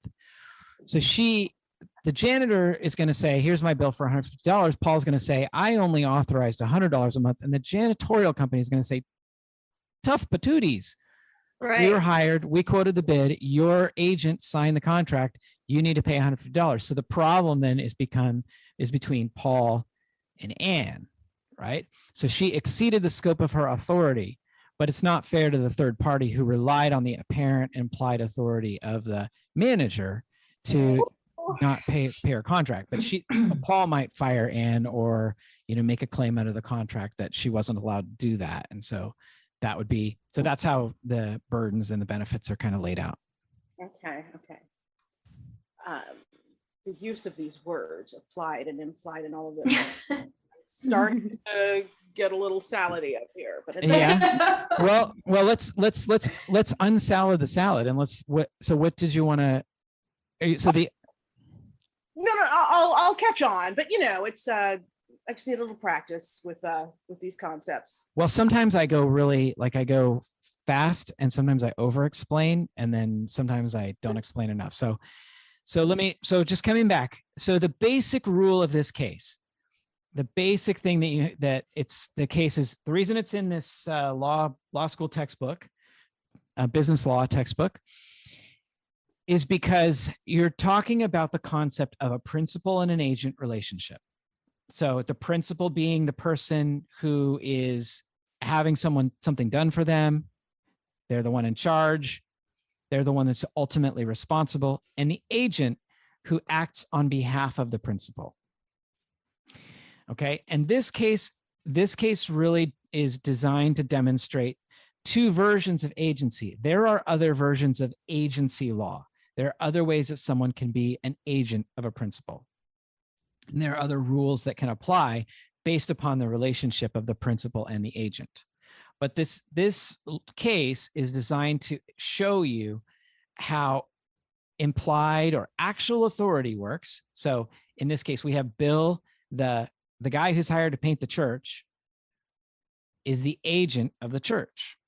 So the janitor is going to say, here's my bill for $150. Paul's going to say, I only authorized $100 a month. And the janitorial company is going to say, tough patooties. We were hired. We quoted the bid. Your agent signed the contract. You need to pay $150. So the problem then is between Paul and Anne, right? So she exceeded the scope of her authority, but it's not fair to the third party who relied on the apparent implied authority of the manager to not pay her contract. But Paul might fire Anne or make a claim under the contract that she wasn't allowed to do that. And so that's how the burdens and the benefits are kind of laid out. Okay. The use of these words, applied and implied and all of this, starting to get a little salady up here, but it's Yeah. Well, let's unsalad the salad and what did you want to? No, I'll catch on, but it's I just need a little practice with these concepts. Well, sometimes I go fast, and sometimes I over explain, and then sometimes I don't explain enough. So just coming back. So the basic rule of this case, the basic thing that it's the case is the reason it's in this law school textbook, business law textbook, is because you're talking about the concept of a principal and an agent relationship. So the principal being the person who is having something done for them. They're the one in charge. They're the one that's ultimately responsible, and the agent who acts on behalf of the principal. Okay. And this case really is designed to demonstrate two versions of agency. There are other versions of agency law. There are other ways that someone can be an agent of a principal. And there are other rules that can apply based upon the relationship of the principal and the agent. But this case is designed to show you how implied or actual authority works. So in this case, we have Bill, the guy who's hired to paint the church, is the agent of the church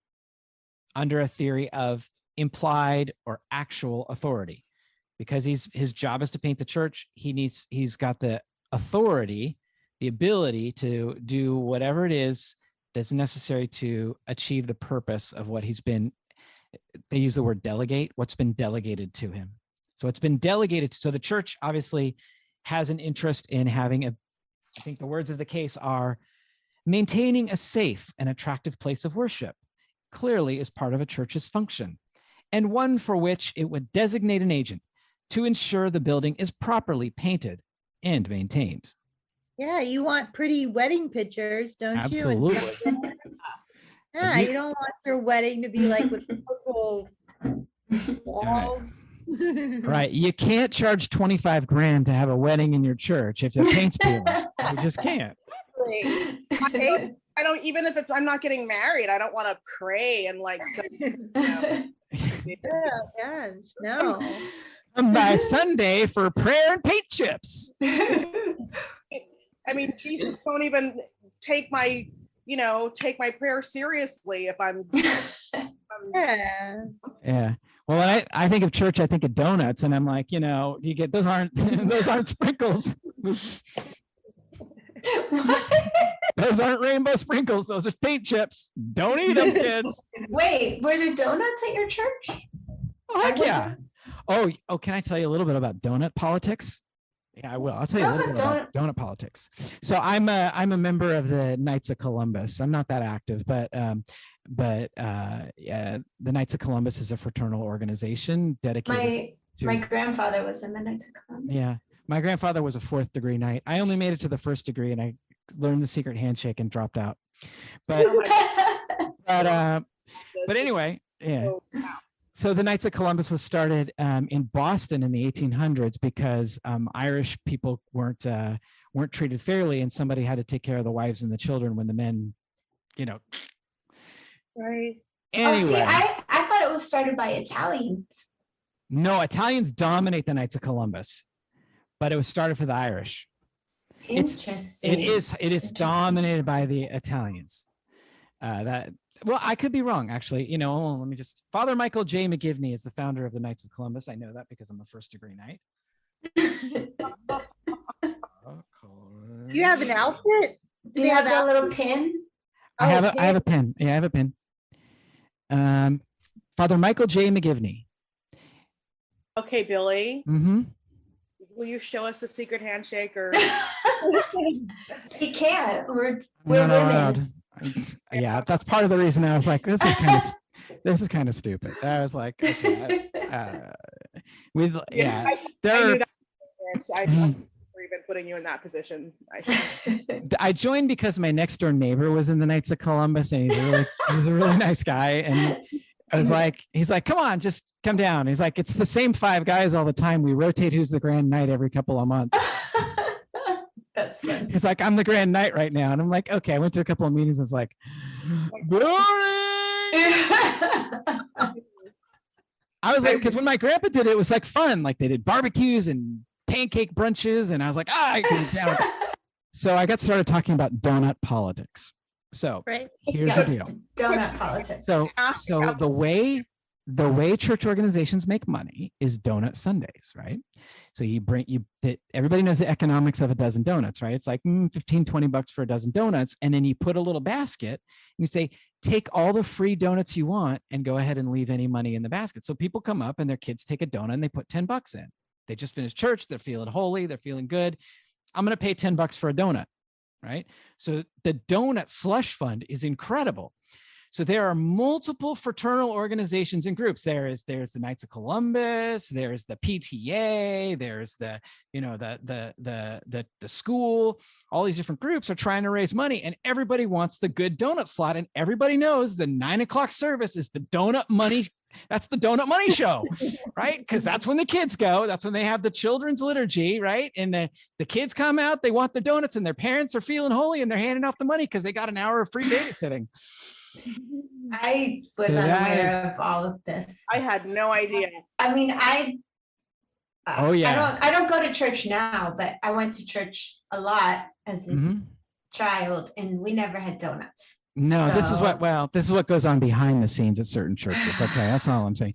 under a theory of implied or actual authority. Because his job is to paint the church, he's got the authority, the ability to do whatever it is that's necessary to achieve the purpose of what they use the word delegate, what's been delegated to him. So it's been delegated. So the church obviously has an interest in having I think the words of the case are maintaining a safe and attractive place of worship, clearly is part of a church's function, and one for which it would designate an agent to ensure the building is properly painted and maintained. Yeah, you want pretty wedding pictures, don't you? Absolutely. Yeah, you don't want your wedding to be like with purple walls. Right. You can't charge 25 grand to have a wedding in your church if the paint's peeling. You just can't. I don't, even if I'm not getting married, I don't want to pray and like, Yeah, no. By Sunday for prayer and paint chips. I mean, Jesus won't even take my prayer seriously if I'm. Yeah. Well, I think of church, I think of donuts, and I'm like, you get those aren't sprinkles. Those aren't rainbow sprinkles. Those are paint chips. Don't eat them, kids. Wait, were there donuts at your church? Oh, heck yeah. Oh, can I tell you a little bit about donut politics? Yeah, I will. I'll tell you a little bit about donut politics. So I'm a member of the Knights of Columbus. I'm not that active, but yeah, the Knights of Columbus is a fraternal organization dedicated. My grandfather was in the Knights of Columbus. Yeah, my grandfather was a 4th degree knight. I only made it to the 1st degree, and I learned the secret handshake and dropped out. But anyway, yeah. So the Knights of Columbus was started in Boston in the 1800s because Irish people weren't treated fairly, and somebody had to take care of the wives and the children when the men, Right. Anyway, see, I thought it was started by Italians. No, Italians dominate the Knights of Columbus, but it was started for the Irish. Interesting. It is dominated by the Italians. Well, I could be wrong, actually. Let me just. Father Michael J. McGivney is the founder of the Knights of Columbus. I know that because I'm a 1st degree knight. You have an outfit? Do you have that little pin? I have a pin. Yeah, I have a pin. Father Michael J. McGivney. Okay, Billy. Mm-hmm. Will you show us the secret handshake or? He can't. We're not women. allowed. Yeah, that's part of the reason I was like, this is kind of stupid. I was like, okay, there are. I've even putting you in that position. I joined because my next door neighbor was in the Knights of Columbus, and he's a really nice guy. And I was like, he's like, come on, just come down. He's like, it's the same 5 guys all the time. We rotate who's the Grand Knight every couple of months. That's fun. He's like, I'm the Grand Knight right now. And I'm like, okay. I went to a couple of meetings. It's like, boring. I was like, because when my grandpa did it, it was like fun. Like they did barbecues and pancake brunches. And I was like, I can down. So I got started talking about donut politics. So here's the deal. Donut politics. So the way the way church organizations make money is donut Sundays, right? So everybody knows the economics of a dozen donuts, right? It's like 15, 20 bucks for a dozen donuts. And then you put a little basket and you say, take all the free donuts you want and go ahead and leave any money in the basket. So people come up and their kids take a donut and they put 10 bucks in. They just finished church. They're feeling holy. They're feeling good. I'm going to pay 10 bucks for a donut, right? So the donut slush fund is incredible. So there are multiple fraternal organizations and groups. There's the Knights of Columbus, there's the PTA, there's the school. All these different groups are trying to raise money, and everybody wants the good donut slot. And everybody knows the 9 o'clock service is the donut money. That's the donut money show, right? Because that's when the kids go. That's when they have the children's liturgy, right? And the kids come out, they want their donuts, and their parents are feeling holy, and they're handing off the money because they got an hour of free babysitting. I was unaware of all of this. I had no idea. I mean, oh yeah. I don't go to church now, but I went to church a lot as a child, and we never had donuts. No, this is what goes on behind the scenes at certain churches. Okay, that's all I'm saying.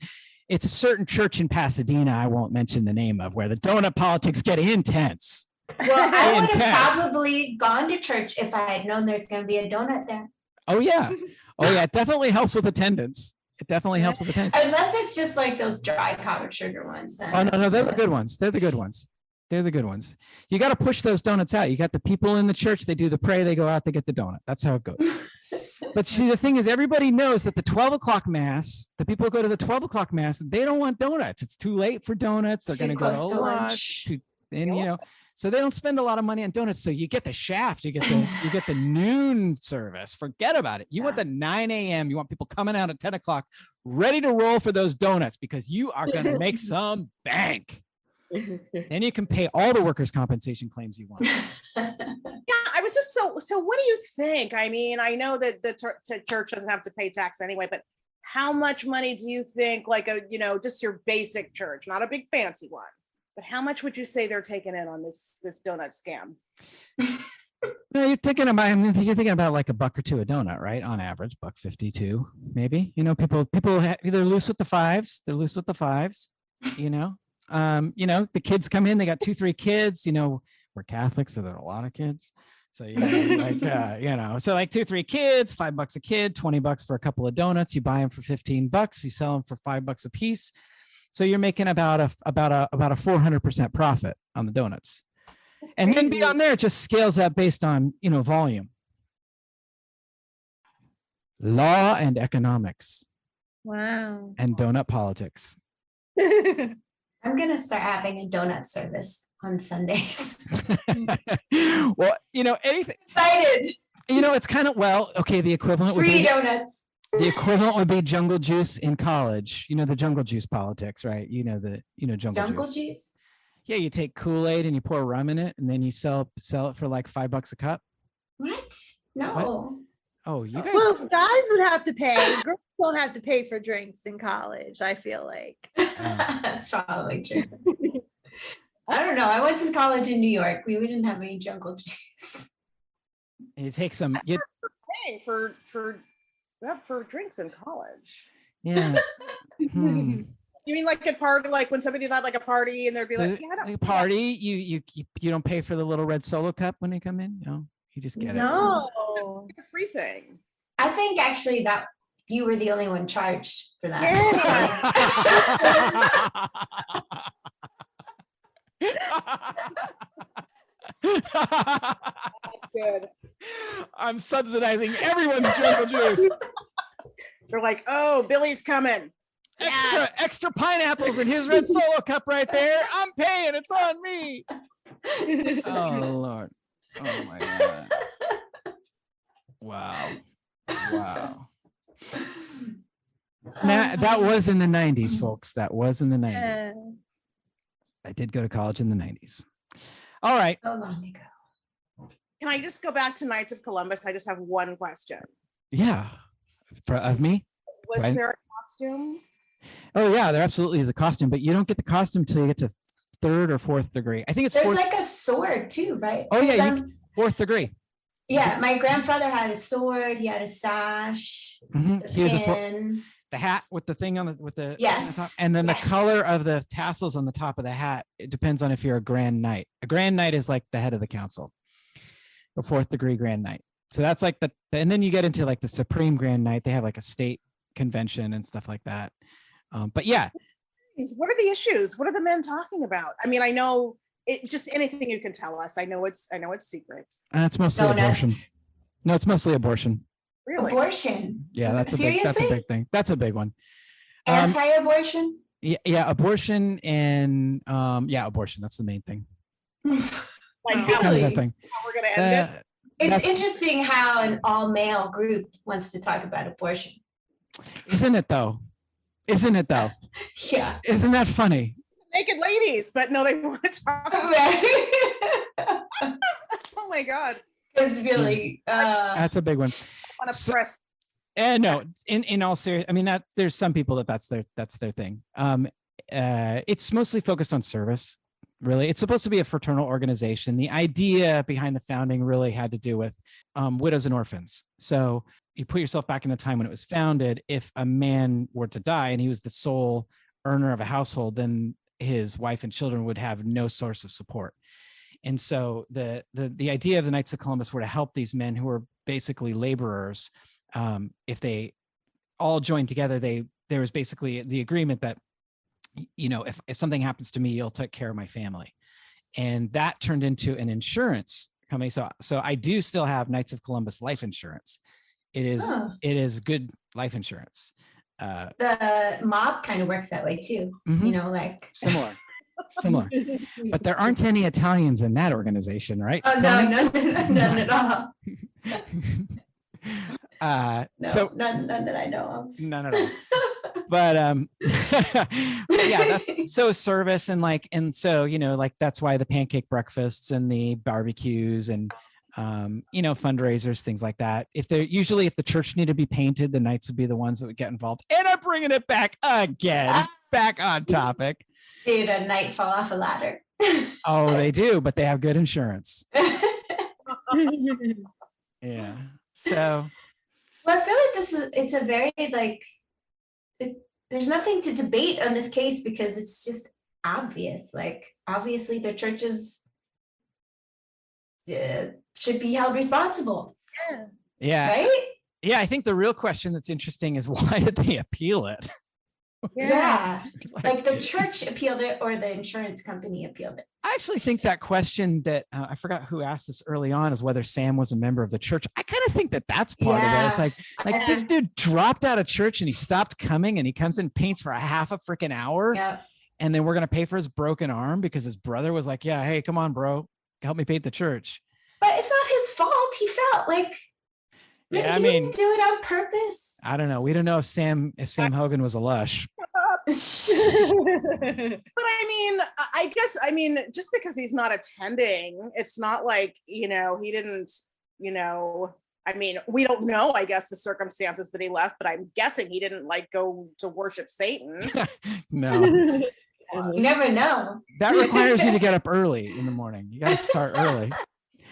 It's a certain church in Pasadena, I won't mention the name of, where the donut politics get intense. Well, I would have probably gone to church if I had known there's going to be a donut there. Oh yeah. Oh yeah, it definitely helps with attendance. It definitely helps with attendance. Unless it's just like those dry powdered sugar ones. Oh no, they're the good ones. They're the good ones. They're the good ones. You got to push those donuts out. You got the people in the church, they do the pray, they go out, they get the donut. That's how it goes. But see, the thing is, everybody knows that the 12 o'clock mass, the people who go to the 12 o'clock mass, they don't want donuts. It's too late for donuts. They're going to go to lunch. So they don't spend a lot of money on donuts. So you get the shaft, you get the noon service. Forget about it. You want the 9 a.m. You want people coming out at 10 o'clock, ready to roll for those donuts because you are going to make some bank. Then you can pay all the workers' compensation claims you want. Yeah, I was just so what do you think? I mean, I know that the church doesn't have to pay tax anyway, but how much money do you think, like just your basic church, not a big fancy one, but how much would you say they're taking in on this donut scam? No, you're thinking about like $1 or $2 a donut, right? On average, $1.52, maybe. People they're loose with the fives. They're loose with the fives. The kids come in. They got 2-3 kids. We're Catholics, so there are a lot of kids. So so like 2-3 kids, $5 a kid, $20 for a couple of donuts. You buy them for $15. You sell them for $5 a piece. So you're making about a 400% profit on the donuts. And then beyond there, it just scales up based on, volume. Law and economics. Wow. And donut politics. I'm going to start having a donut service on Sundays. Well, anything. Excited. It's kind of, the equivalent would be free donuts. The equivalent would be jungle juice in college. The jungle juice politics, right? Jungle juice. Yeah, you take Kool-Aid and you pour rum in it, and then you sell it for like $5 a cup. What? No. What? Oh, you guys. Well, guys would have to pay. Girls don't have to pay for drinks in college, I feel like. That's probably true. I don't know. I went to college in New York. We didn't have any jungle juice. And you take some. Paying for drinks in college. Yeah. You mean like at party, like when somebody had like a party and they'd be like, a party, you don't pay for the little red Solo cup when they come in? No, you just get it. No, it's a free thing. I think actually that you were the only one charged for that. That's good. I'm subsidizing everyone's jungle juice. They're like, oh, Billy's coming. Extra pineapples in his red Solo cup right there. I'm paying. It's on me. Oh Lord. Oh my God. Wow. That was in the 90s, folks. That was in the 90s. I did go to college in the 90s. All right. So long ago. Can I just go back to Knights of Columbus? I just have one question. Yeah. Of me? Was there a costume? Oh yeah, there absolutely is a costume, but you don't get the costume till you get to 3rd or 4th degree. I think it's there's like a sword too, right? Oh yeah, 4th degree. Yeah, my grandfather had a sword. He had a sash. Mm-hmm. the hat with the thing on the with the Yes. thing on top, and then Yes. the color of the tassels on the top of the hat. It depends on if you're a grand knight. A grand knight is like the head of the council, a 4th degree grand knight. So that's like and then you get into like the supreme grand knight. They have like a state convention and stuff like that. But yeah, What are the issues? What are the men talking about? I mean, I know it, just anything you can tell us. I know it's secrets. it's mostly abortion. Donuts. No, it's mostly abortion. Really? Abortion. Yeah, that's a big thing. That's a big one. Anti-abortion. Yeah, abortion and abortion. That's the main thing. Like It's kind of the thing. how we're gonna end it? It's That's- interesting how an all-male group wants to talk about abortion. Isn't it though? Isn't it though? Yeah. Isn't that funny? Naked ladies, but no, they want to talk. Right. Oh my God. It's really That's a big one. On a So- press. No, in all serious, I mean that there's some people that's their thing. It's mostly focused on service. Really, it's supposed to be a fraternal organization. The idea behind the founding really had to do with widows and orphans. So you put yourself back in the time when it was founded. If a man were to die and he was the sole earner of a household, then his wife and children would have no source of support. And so the idea of the Knights of Columbus were to help these men who were basically laborers. If they all joined together, there was basically the agreement that, you know, if something happens to me, you'll take care of my family. And that turned into an insurance company. So I do still have Knights of Columbus life insurance. It is good life insurance. the mob kind of works that way too. Mhm. You know, like Similar. But there aren't any Italians in that organization, right? Oh no, Toni? none at all. No, So none that I know of. none at all. But yeah, that's so service and so, you know, like that's why the pancake breakfasts and the barbecues and you know, fundraisers, things like that. If the church needed to be painted, the Knights would be the ones that would get involved. And I'm bringing it back again, back on topic. Did a knight fall off a ladder? Oh, they do, but they have good insurance. Yeah. So Well, I feel like it's a very there's nothing to debate on this case because it's just obvious. Like, obviously the churches should be held responsible, yeah. right? Yeah, I think the real question that's interesting is why did they appeal it? Yeah. Like the church appealed it or the insurance company appealed it. I actually think that question that I forgot who asked this early on is whether Sam was a member of the church. I kind of think that that's part of it. It's like this dude dropped out of church and he stopped coming and he comes and paints for a half a freaking hour. Yeah. And then we're going to pay for his broken arm because his brother was like, yeah, hey, come on, bro, help me paint the church. But it's not his fault. He felt like Yeah, I he mean, didn't do it on purpose. I don't know. We don't know if Sam Hogan was a lush. But I mean, just because he's not attending, it's not like, you know, he didn't, you know, I mean, we don't know, I guess, the circumstances that he left, but I'm guessing he didn't like go to worship Satan. No, You never know. that requires you to get up early in the morning. You got to start early.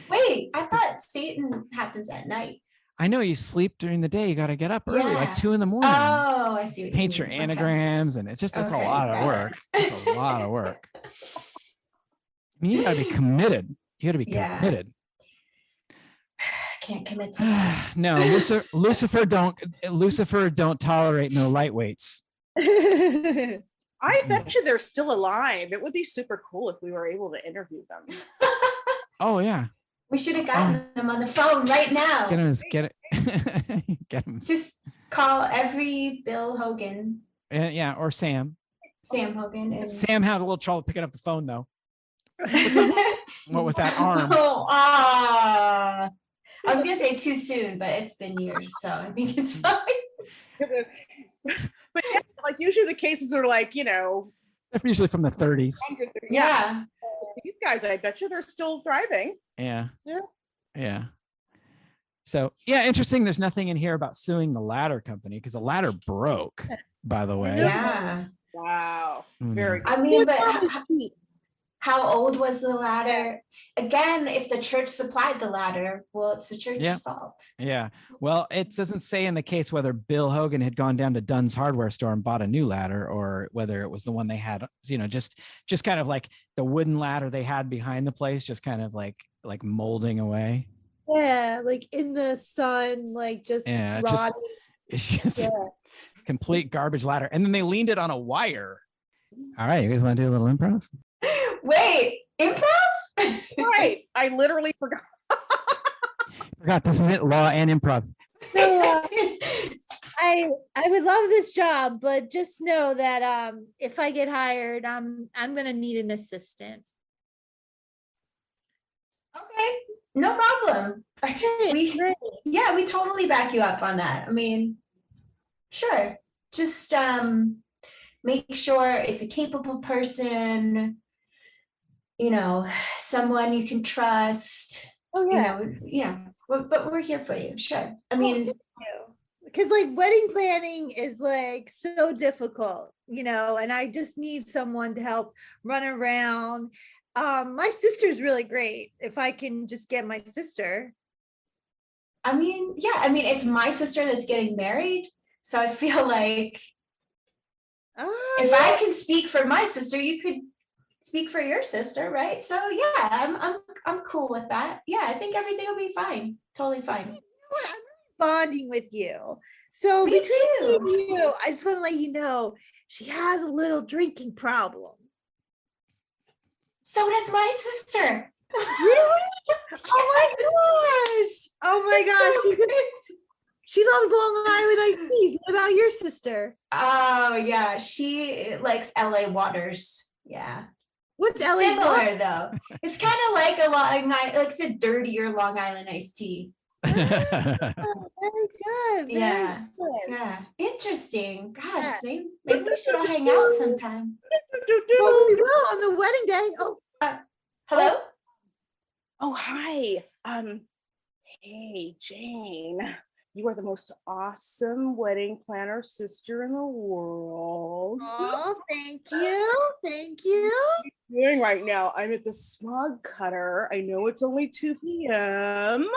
Wait, I thought Satan happens at night. I know you sleep during the day. You got to get up early, like Yeah. 2 a.m. Oh, I see. What Paint you your mean. Okay. anagrams, and it's a Okay, lot of got work. it. It's a lot of work. I mean, you got to be committed. You got to be Yeah. committed. I can't commit to that. No, Lucifer don't tolerate no lightweights. I bet you they're still alive. It would be super cool if we were able to interview them. Oh yeah, We should have gotten them on the phone right now. get it. Get him. Just call every Bill Hogan, Yeah, or Sam. Sam Hogan, and Sam had a little trouble picking up the phone though. What with that arm? Oh, I was gonna say too soon, but it's been years, so I think it's fine. But yeah, like usually the cases are like, you know, They're usually from the 30s. Yeah. These guys, I bet you they're still thriving. Yeah. Yeah. Yeah. So yeah, interesting. There's nothing in here about suing the ladder company because the ladder broke, by the way. Yeah. Wow. Mm. Very I mean, but How old was the ladder? Again, if the church supplied the ladder, well, it's the church's fault. Yeah. Well, it doesn't say in the case whether Bill Hogan had gone down to Dunn's hardware store and bought a new ladder, or whether it was the one they had, just kind of like the wooden ladder they had behind the place, just kind of like molding away. Yeah, like in the sun, like just rotting. It's just complete garbage ladder. And then they leaned it on a wire. All right, you guys want to do a little improv? Wait, improv? Right. I literally forgot. Forgot this is it, law and improv. So, I would love this job, but just know that if I get hired, I'm gonna need an assistant. Okay, no problem. We totally back you up on that. I mean, sure. Just make sure it's a capable person, someone you can trust. Oh yeah. But we're here for you. Sure. I mean, because like wedding planning is like so difficult, and I just need someone to help run around. My sister's really great. If I can just get my sister. I mean, it's my sister that's getting married. So I feel like if I can speak for my sister, you could speak for your sister, right? So yeah, I'm cool with that. Yeah, I think everything will be fine. Totally fine. I'm really bonding with you. So Me between too. me and you, I just want to let you know she has a little drinking problem. So does my sister. Really? Oh my gosh. Oh my gosh. So she loves Long Island iced teas. What about your sister? oh yeah, she likes LA waters. Yeah. What's LA Similar though. It's kind of like a it's a dirtier Long Island iced tea. Oh, very good. Yeah. Good. Yeah. Interesting. Gosh, Yeah. maybe we should all hang out sometime. Well, we will on the wedding day. Oh, Hello? Oh, hi. Hey, Jane. You are the most awesome wedding planner sister in the world. oh, thank you. Thank you. What are you doing right now? I'm at the smog cutter. I know it's only 2 p.m.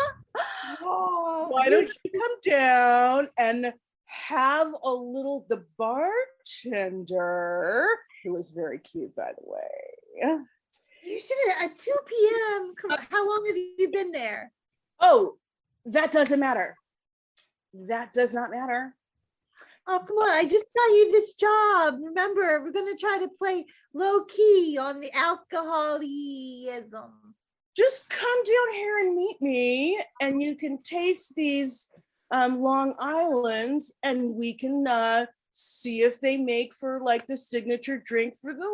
Oh, Why don't you come down and have a little, the bartender, who is very cute, by the way. you should at 2 p.m. Come on, how long have you been there? Oh, that doesn't matter. That does not matter. Oh, come on. I just got you this job. Remember, we're going to try to play low key on the alcoholism. Just come down here and meet me, and you can taste these Long Islands, and we can see if they make for like the signature drink for the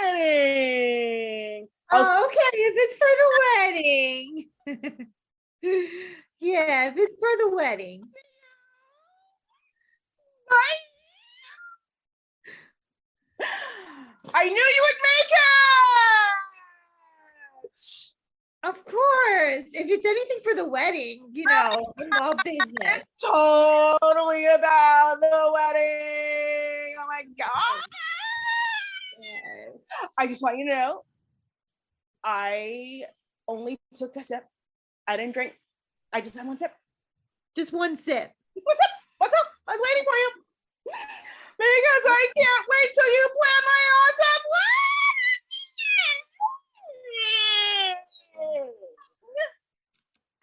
wedding. Oh, okay. If it's for the wedding. Yeah, if it's for the wedding. I knew you would make it. Of course. If it's anything for the wedding, I'm all business. It's totally about the wedding. Oh my God. I just want you to know, I only took a sip. I didn't drink. I just had one sip. Just one sip. Just one sip. What's up? I was waiting for you. Because I can't wait till you plan my awesome wedding.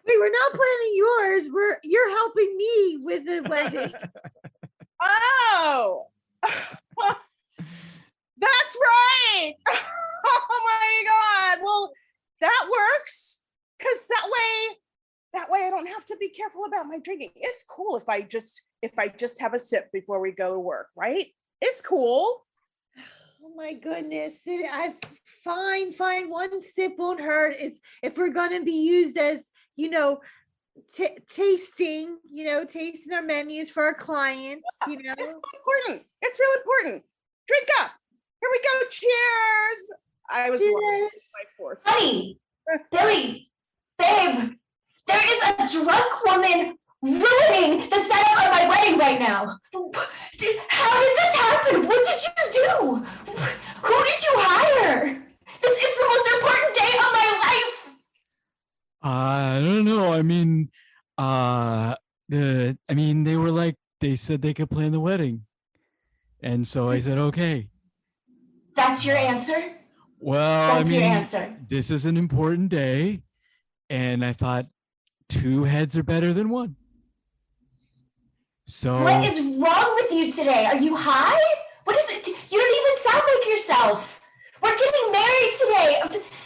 Wait, we're not planning yours. You're helping me with the wedding. Oh. That's right. Oh my God. Well, that works. Because that way I don't have to be careful about my drinking. It's cool if I just have a sip before we go to work, right? It's cool. Oh my goodness. Fine. One sip won't hurt. It's if we're gonna be used as, tasting our menus for our clients, It's important. It's real important. Drink up. Here we go. Cheers. I was Cheers. my fourth. Honey, Billy, babe, there is a drunk woman ruining the setup of my wedding right now. How did this happen? What did you do? Who did you hire? This I mean, they said they could plan the wedding. And so I said, okay. That's your answer? Well, That's I your mean, answer. this is an important day. And I thought 2 heads are better than 1. So What is wrong with you today? Are you high? What is it? You don't even sound like yourself. We're getting married today.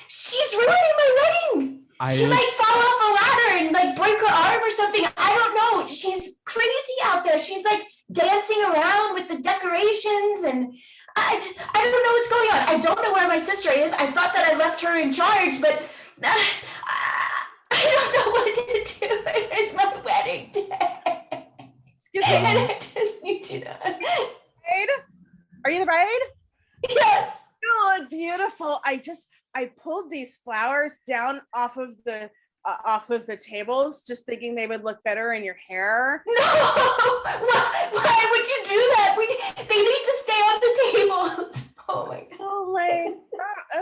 She's ruining my wedding. She might fall off a ladder and like break her arm or something. I don't know. She's crazy out there. She's like dancing around with the decorations and I don't know what's going on. I don't know where my sister is. I thought that I left her in charge, but I don't know what to do. It's my wedding day. Excuse me. And I just need you to. Bride? Are you the bride? Yes. You look beautiful. I pulled these flowers down off of the tables, just thinking they would look better in your hair. No. Why would you do that? They need to stay on the tables. Oh my god. Oh, like,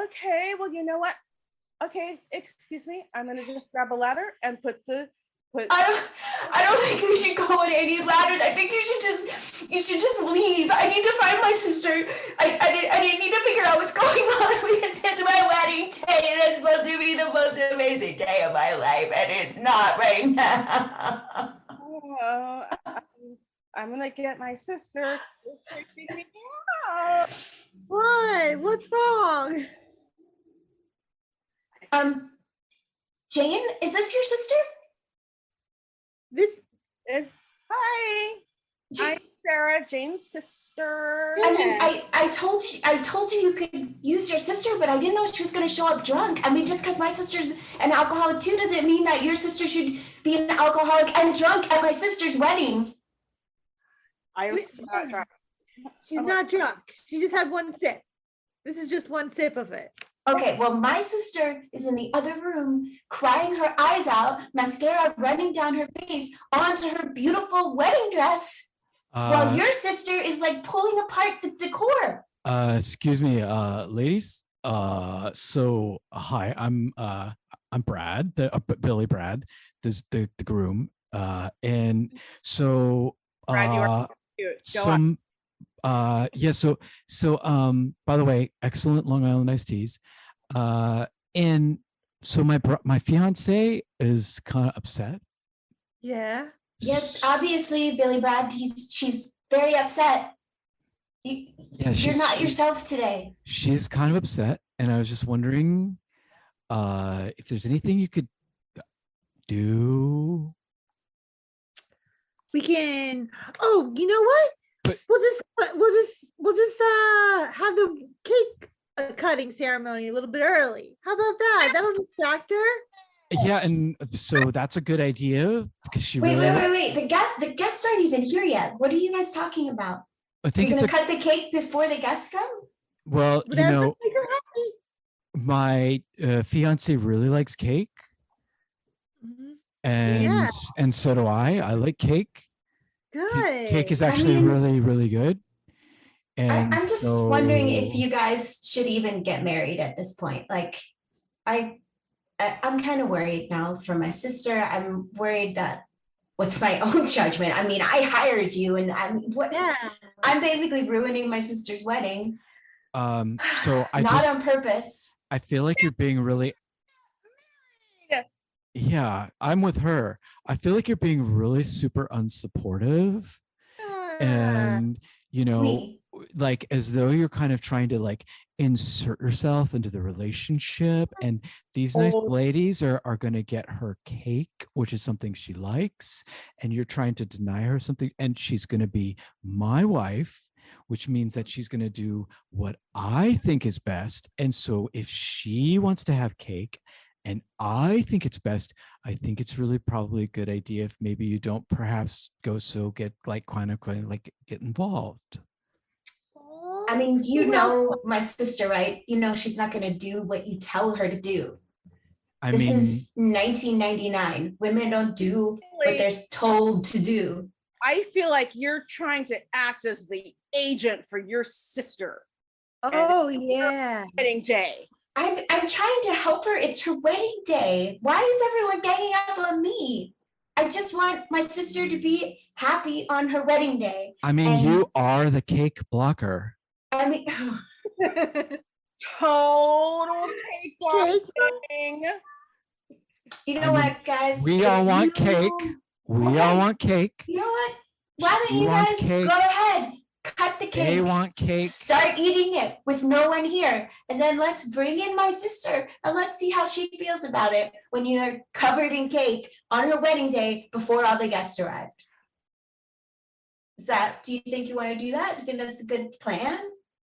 okay. Well, you know what? Okay, excuse me. I'm gonna just grab a ladder and put. I don't think we should go on any ladders. I think you should just leave. I need to find my sister. I need to figure out what's going on because it's my wedding day and it's supposed to be the most amazing day of my life and it's not right now. Oh, I'm gonna get my sister. What? What's wrong? Jane, is this your sister? This Hi. I'm Sarah, Jane's sister. I mean, I told you you could use your sister, but I didn't know she was going to show up drunk. I mean, just because my sister's an alcoholic too, doesn't mean that your sister should be an alcoholic and drunk at my sister's wedding. I was not drunk. she's not drunk. She just had 1 sip. This is just 1 sip of it. Okay, well, my sister is in the other room crying her eyes out, mascara running down her face onto her beautiful wedding dress, while your sister is like pulling apart the decor. Excuse me, ladies. So hi, I'm Brad, Billy Brad, this the groom. And so Brad, you are cute. Go on. By the way, excellent Long Island iced teas. And so my fiance is kind of upset. Yeah. Yes, obviously, Billy Brad, she's very upset. You're not yourself today. She's kind of upset, and I was just wondering if there's anything you could do. We can. Oh, you know what? But- we'll just have the cake cutting ceremony a little bit early. How about that? That'll distract her. Yeah, and so that's a good idea because she Wait. really. The guests aren't even here yet. What are you guys talking about? I think You're it's gonna cut the cake before the guests come? well, Whatever make her happy. my fiance really likes cake, and so do I. I like cake. Good. Cake is actually really, really good. And I'm just wondering if you guys should even get married at this point. Like, I'm kind of worried now for my sister. I'm worried that with my own judgment. I mean, I hired you, and I'm basically ruining my sister's wedding. So not on purpose. I feel like you're being really. Yeah, I'm with her. I feel like you're being really super unsupportive, and like as though you're kind of trying to like insert yourself into the relationship. And these nice ladies are going to get her cake, which is something she likes, and you're trying to deny her something. And she's going to be my wife, which means that she's going to do what I think is best. And so if she wants to have cake, and I think it's best, I think it's really probably a good idea if maybe you don't perhaps get involved. I mean, you know my sister, right? You know she's not going to do what you tell her to do. This is 1999. Women don't do what they're told to do. I feel like you're trying to act as the agent for your sister. Oh, yeah. Wedding day. I'm trying to help her. It's her wedding day. Why is everyone ganging up on me? I just want my sister to be happy on her wedding day. I mean, And- you are the cake blocker. I mean, Total cake blocking. you know what, guys? We If all want you- cake. We Okay. all want cake. You know what? Why don't She you wants guys cake. go ahead, cut the They cake, want cake. start eating it with no one here, and then let's bring in my sister and let's see how she feels about it when you're covered in cake on her wedding day before all the guests arrived. Do you think you want to do that? Do you think that's a good plan?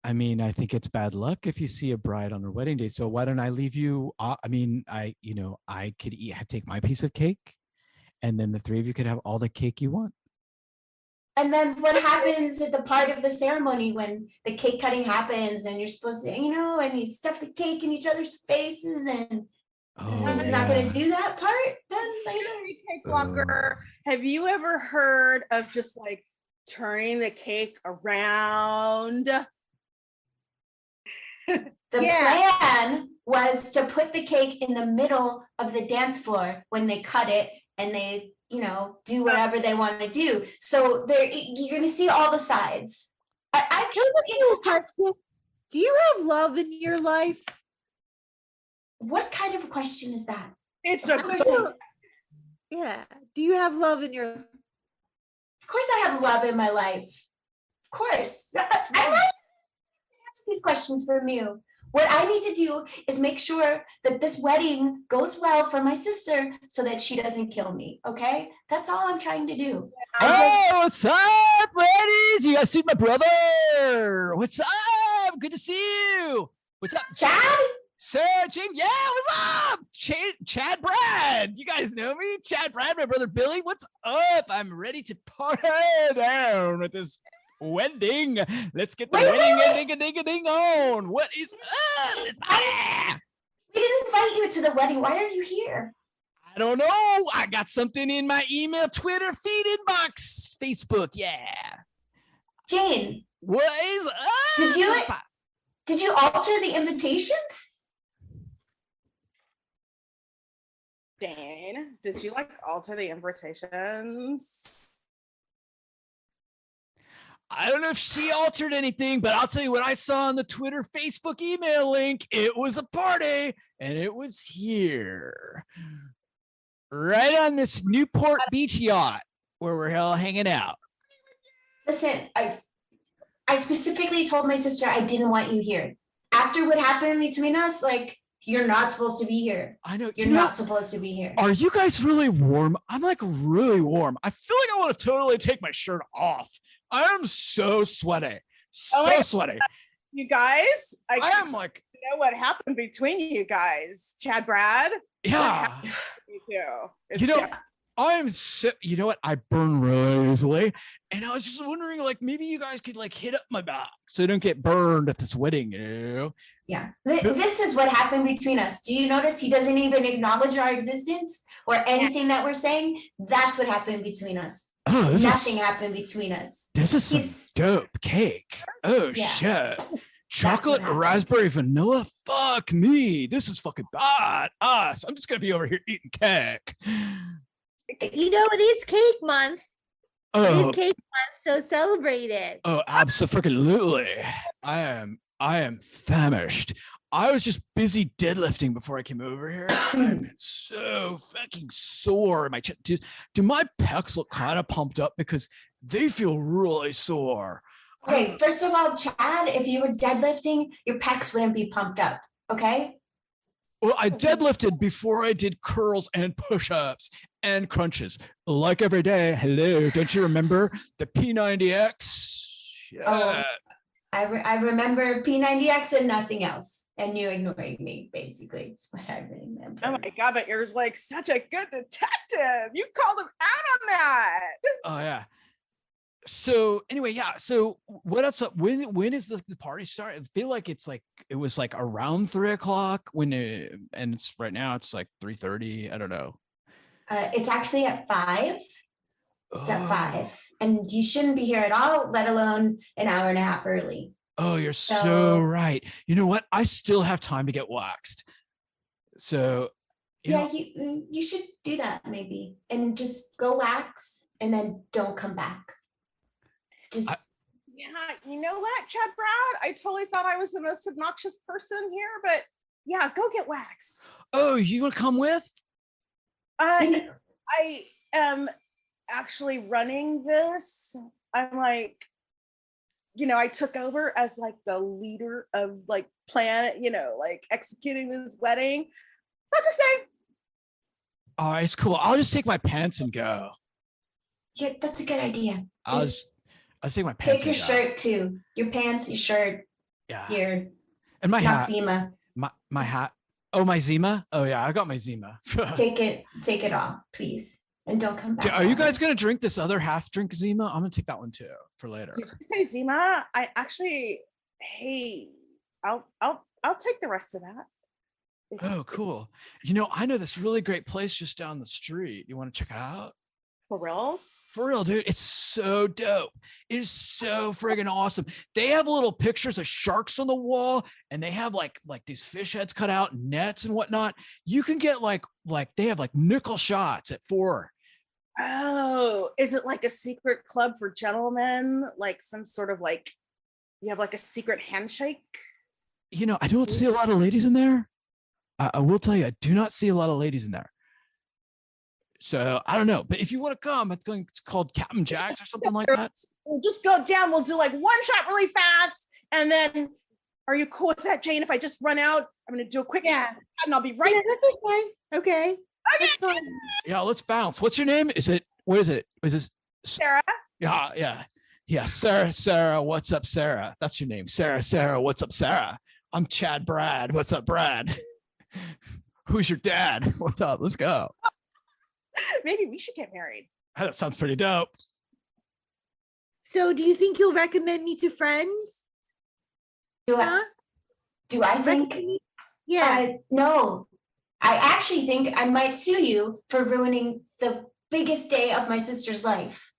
I mean, I think it's bad luck if you see a bride on her wedding day. So why don't I leave you? I mean, I could take my piece of cake, and then the three of you could have all the cake you want. And then what happens at the part of the ceremony when the cake cutting happens and you're supposed to, and you stuff the cake in each other's faces and Oh, so she's not going to do that part then later? Cake blocker. Have you ever heard of just like turning the cake around? The Yeah. plan was to put the cake in the middle of the dance floor when they cut it and they, do whatever they want to do. So you're going to see all the sides. I think, Question. Do you have love in your life? what kind of a question is that? It's Of a course, I, Yeah. Do you have love in your of course I have love in my life. Of course. I'm not ask these questions from you. What I need to do is make sure that this wedding goes well for my sister so that she doesn't kill me. Okay? That's all I'm trying to do. Hey, what's up, ladies? You guys see my brother? What's up? Good to see you. What's up, Chad? Sarah, James? Yeah, what's up? Chad Brad. You guys know me? Chad Brad, my brother Billy. What's up? I'm ready to party down with this wedding. Let's get the wedding ding on. What is up? Let's party. We didn't invite you to the wedding. Why are you here? I don't know. I got something in my email, Twitter, feed inbox, Facebook. Yeah. Jane, What is up? did you alter the invitations? Dane, did you like alter the invitations? I don't know if she altered anything, but I'll tell you what I saw on the Twitter, Facebook email link. It was a party, and it was here, right on this Newport Beach yacht where we're all hanging out. Listen, I specifically told my sister I didn't want you here. After what happened between us, you're not supposed to be here. I know You're not supposed to be here. Are you guys really warm? I'm like really warm. I feel like I want to totally take my shirt off. I am so sweaty. Sweaty. You guys, I am like, know what happened between you guys, Chad Brad. yeah. You too. It's I'm so, you know what? I burn really easily. And I was just wondering, maybe you guys could hit up my back so I don't get burned at this wedding, Yeah, this is what happened between us. Do you notice he doesn't even acknowledge our existence or anything that we're saying? That's what happened between us. Oh, Nothing happened between us. This is some dope cake. Oh, Yeah. shit. Chocolate, happened. raspberry, vanilla. Fuck me. This is fucking bad. So I'm just going to be over here eating cake. it is cake month. It Oh, is cake month, so celebrate it. oh, absolutely. I am famished. I was just busy deadlifting before I came over here. I've been so fucking sore in my chest. Do my pecs look kind of pumped up because they feel really sore? Okay, first of all, Chad, if you were deadlifting, your pecs wouldn't be pumped up, okay? Well, I deadlifted before I did curls and push-ups and crunches, like every day. Hello, don't you remember the P90X? Shit. Oh. I remember P90X and nothing else, and you ignoring me, basically. It's what I remember. oh my god, but you're such a good detective. You called him out on that. Oh yeah. So anyway, yeah. So what else? When is the party start? I feel like it was around 3:00 and it's right now it's 3:30. I don't know. It's actually at 5. It's at Oh. 5, and you shouldn't be here at all, let alone an hour and a half early. Oh, you're so So- right. You know what? I still have time to get waxed. So Yeah, you should do that maybe, and just go wax and then don't come back. Yeah, you know what, Chad Brad? I totally thought I was the most obnoxious person here, but yeah, go get waxed. Oh, you want to come with? I am actually running this. I'm like, I took over as like the leader of like planet, like executing this wedding. So I'm just saying. All right, it's cool. I'll just take my pants and go. Yeah, that's a good idea. I'll take my pants. Take your shirt too. Your pants, your shirt. Yeah. Your and my hat. Zima. My hat. Oh, my Zima. Oh yeah, I got my Zima. Take it off, please, and don't come back. Are you guys gonna drink this other half drink Zima? I'm gonna take that one too for later. Did you say Zima? I actually, hey, I'll take the rest of that. Oh, cool. I know this really great place just down the street. You want to check it out? For reals? For real, dude. It's so dope. It is so friggin' awesome. They have little pictures of sharks on the wall, and they have like these fish heads cut out, nets and whatnot. You can get like they have like nickel shots at 4. Oh, is it like a secret club for gentlemen? Like some sort of like, you have like a secret handshake? I don't see a lot of ladies in there. I will tell you, I do not see a lot of ladies in there. So I don't know, but if you want to come, it's called Captain Jack's or something like that. We'll just go down. We'll do like one shot really fast. And then are you cool with that, Jane? If I just run out, I'm going to do a quick shot and I'll be right Yeah, that's okay. Okay. That's fine. Yeah, let's bounce. What's your name? What is it? Is this Sarah? Yeah. Sarah, what's up, Sarah? That's your name. Sarah, what's up, Sarah? I'm Chad Brad. What's up, Brad? Who's your dad? What's up? Let's go. Maybe we should get married. That sounds pretty dope. So do you think you'll recommend me to friends? Do I think? Yeah. No. I actually think I might sue you for ruining the biggest day of my sister's life.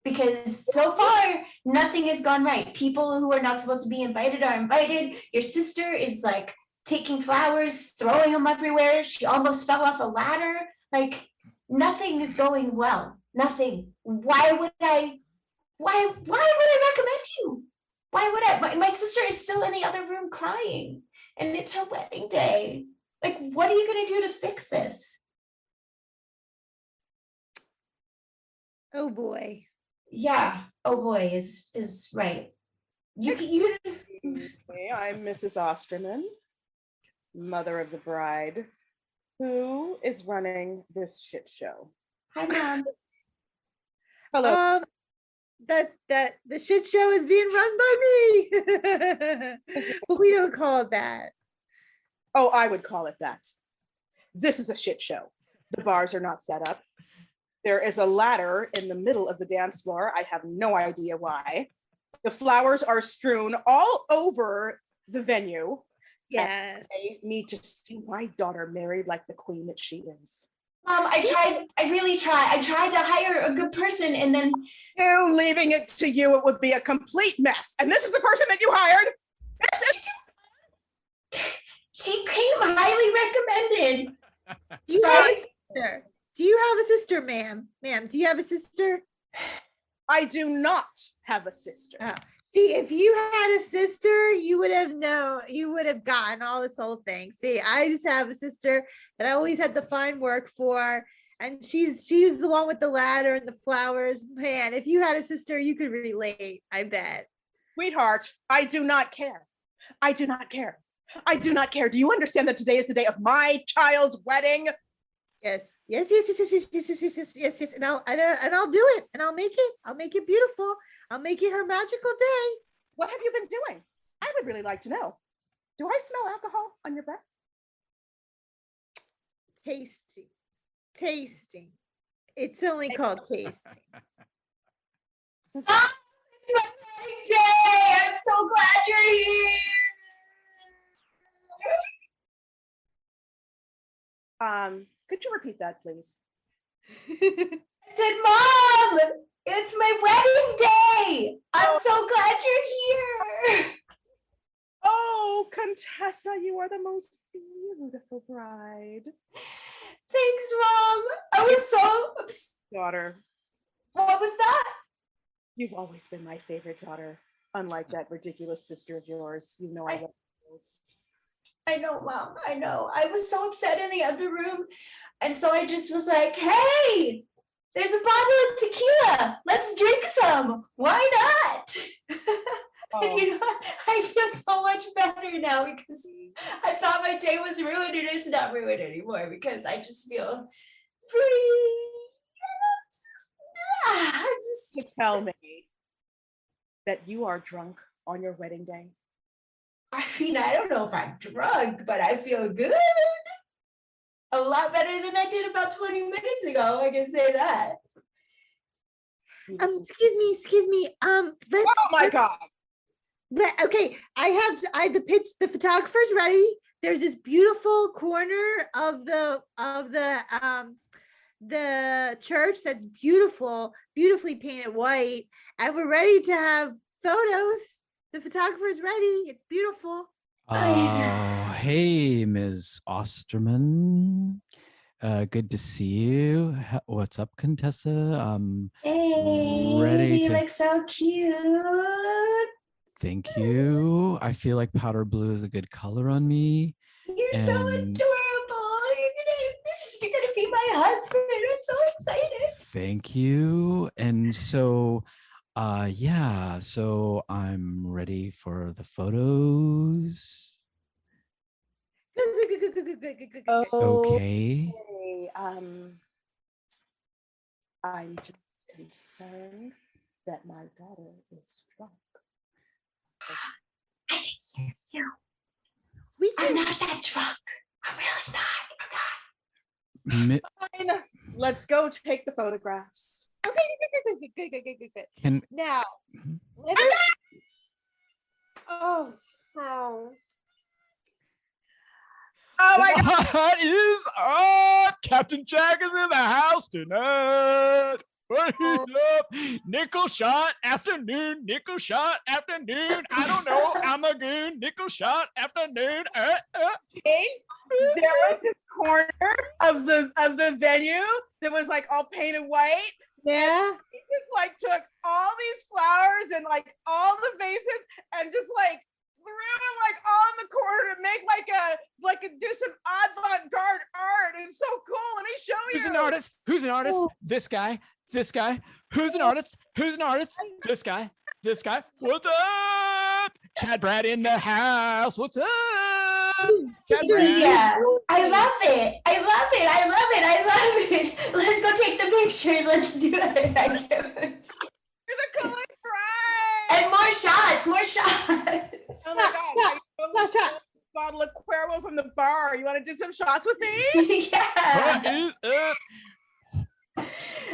Because so far, nothing has gone right. People who are not supposed to be invited are invited. Your sister is like taking flowers, throwing them everywhere. She almost fell off a ladder. Like, nothing is going well. Nothing. Why would I recommend you? Why would I? My sister is still in the other room crying, and it's her wedding day. Like, what are you going to do to fix this? Oh boy. Yeah. Oh boy is right. You Okay, I'm Mrs. Osterman, mother of the bride, who is running this shit show. Hi, Mom. Hello. That the shit show is being run by me. But we don't call it that. Oh, I would call it that. This is a shit show. The bars are not set up. There is a ladder in the middle of the dance floor. I have no idea why. The flowers are strewn all over the venue. Yeah. I need to see my daughter married like the queen that she is. I really tried. I tried to hire a good person, and then Leaving it to you, it would be a complete mess. And this is the person that you hired. She came highly recommended. Do you have a sister? Do you have a sister, ma'am? Ma'am, do you have a sister? I do not have a sister. See, if you had a sister, you would have gotten all this whole thing. See, I just have a sister that I always had to find work for. And she's the one with the ladder and the flowers. Man, if you had a sister, you could relate, I bet. Sweetheart, I do not care. I do not care. I do not care. Do you understand that today is the day of my child's wedding? Yes. And I'll do it. And I'll make it beautiful. I'll make it her magical day. What have you been doing? I would really like to know. Do I smell alcohol on your breath? Tasting. It's only called tasting. It's my wedding day. I'm so glad you're here. Could you repeat that, please? I said, Mom, it's my wedding day. I'm so glad you're here. Oh, Contessa, you are the most beautiful bride. Thanks, Mom. I was so Daughter, What was that? you've always been my favorite daughter. Unlike that ridiculous sister of yours, you know I love you most. I know, Mom. I know. I was so upset in the other room. And so I just was like, hey, there's a bottle of tequila. Let's drink some. Why not? And you know, I feel so much better now because I thought my day was ruined and it's not ruined anymore because I just feel free. To tell me that you are drunk on your wedding day. I mean, I don't know if I'm drunk, but I feel good. A lot better than I did about 20 minutes ago. I can say that. Excuse me. Let's, Oh my God. Okay, I have the photographer's ready. There's this beautiful corner of the church that's beautifully painted white, and we're ready to have photos. The photographer's ready. It's beautiful. Oh, hey, Ms. Osterman. Good to see you. What's up, Contessa? Hey, ready you to- look so cute. Thank you. I feel like powder blue is a good color on me. You're so And- adorable. You're gonna be my husband. I'm so excited. Thank you. And so, yeah, so I'm ready for the photos. Oh, Okay. okay. I'm just concerned that my daughter is drunk. I can hear you. We I'm can. not that drunk. I'm really not. I'm not. Fine. Let's go take the photographs. Good. Can Now, let us. Oh. Oh my God. What is up? Captain Jack is in the house tonight. What is up? Nickel shot afternoon, nickel shot afternoon. I don't know. I'm a goon. Nickel shot afternoon. There was this corner of the venue that was like all painted white. Yeah. He just like took all these flowers and like all the vases and just like threw them like all in the corner to make do some avant-garde art. It's so cool. Let me show you. Who's an artist? Who's an artist? This guy. This guy. Who's an artist? Who's an artist? This guy. This guy. What's up? Chad Brad in the house. What's up? Chad Brad. Yeah, I love it. I love it. I love it. I love it. Let's go take the pictures. Let's do it. I can't wait. You're the coolest, right? And more shots. More shots. Oh my God. Shot. Bottle of Cuervo from the bar. You want to do some shots with me? Yeah. What is up?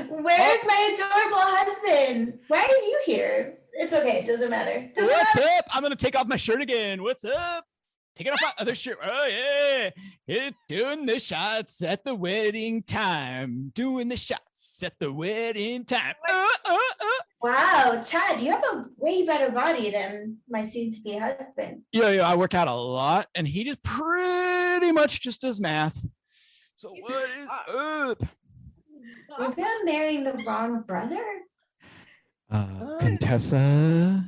Where's my adorable husband? Why are you here? It's okay. It doesn't matter. Doesn't What's matter. up? I'm gonna take off my shirt again. What's up? Taking off my other shirt. Oh yeah. Doing the shots at the wedding time. Doing the shots at the wedding time. Wow, Chad, you have a way better body than my soon-to-be husband. Yeah, I work out a lot, and he just pretty much just does math. So what is up? Maybe I'm marrying the wrong brother. Contessa,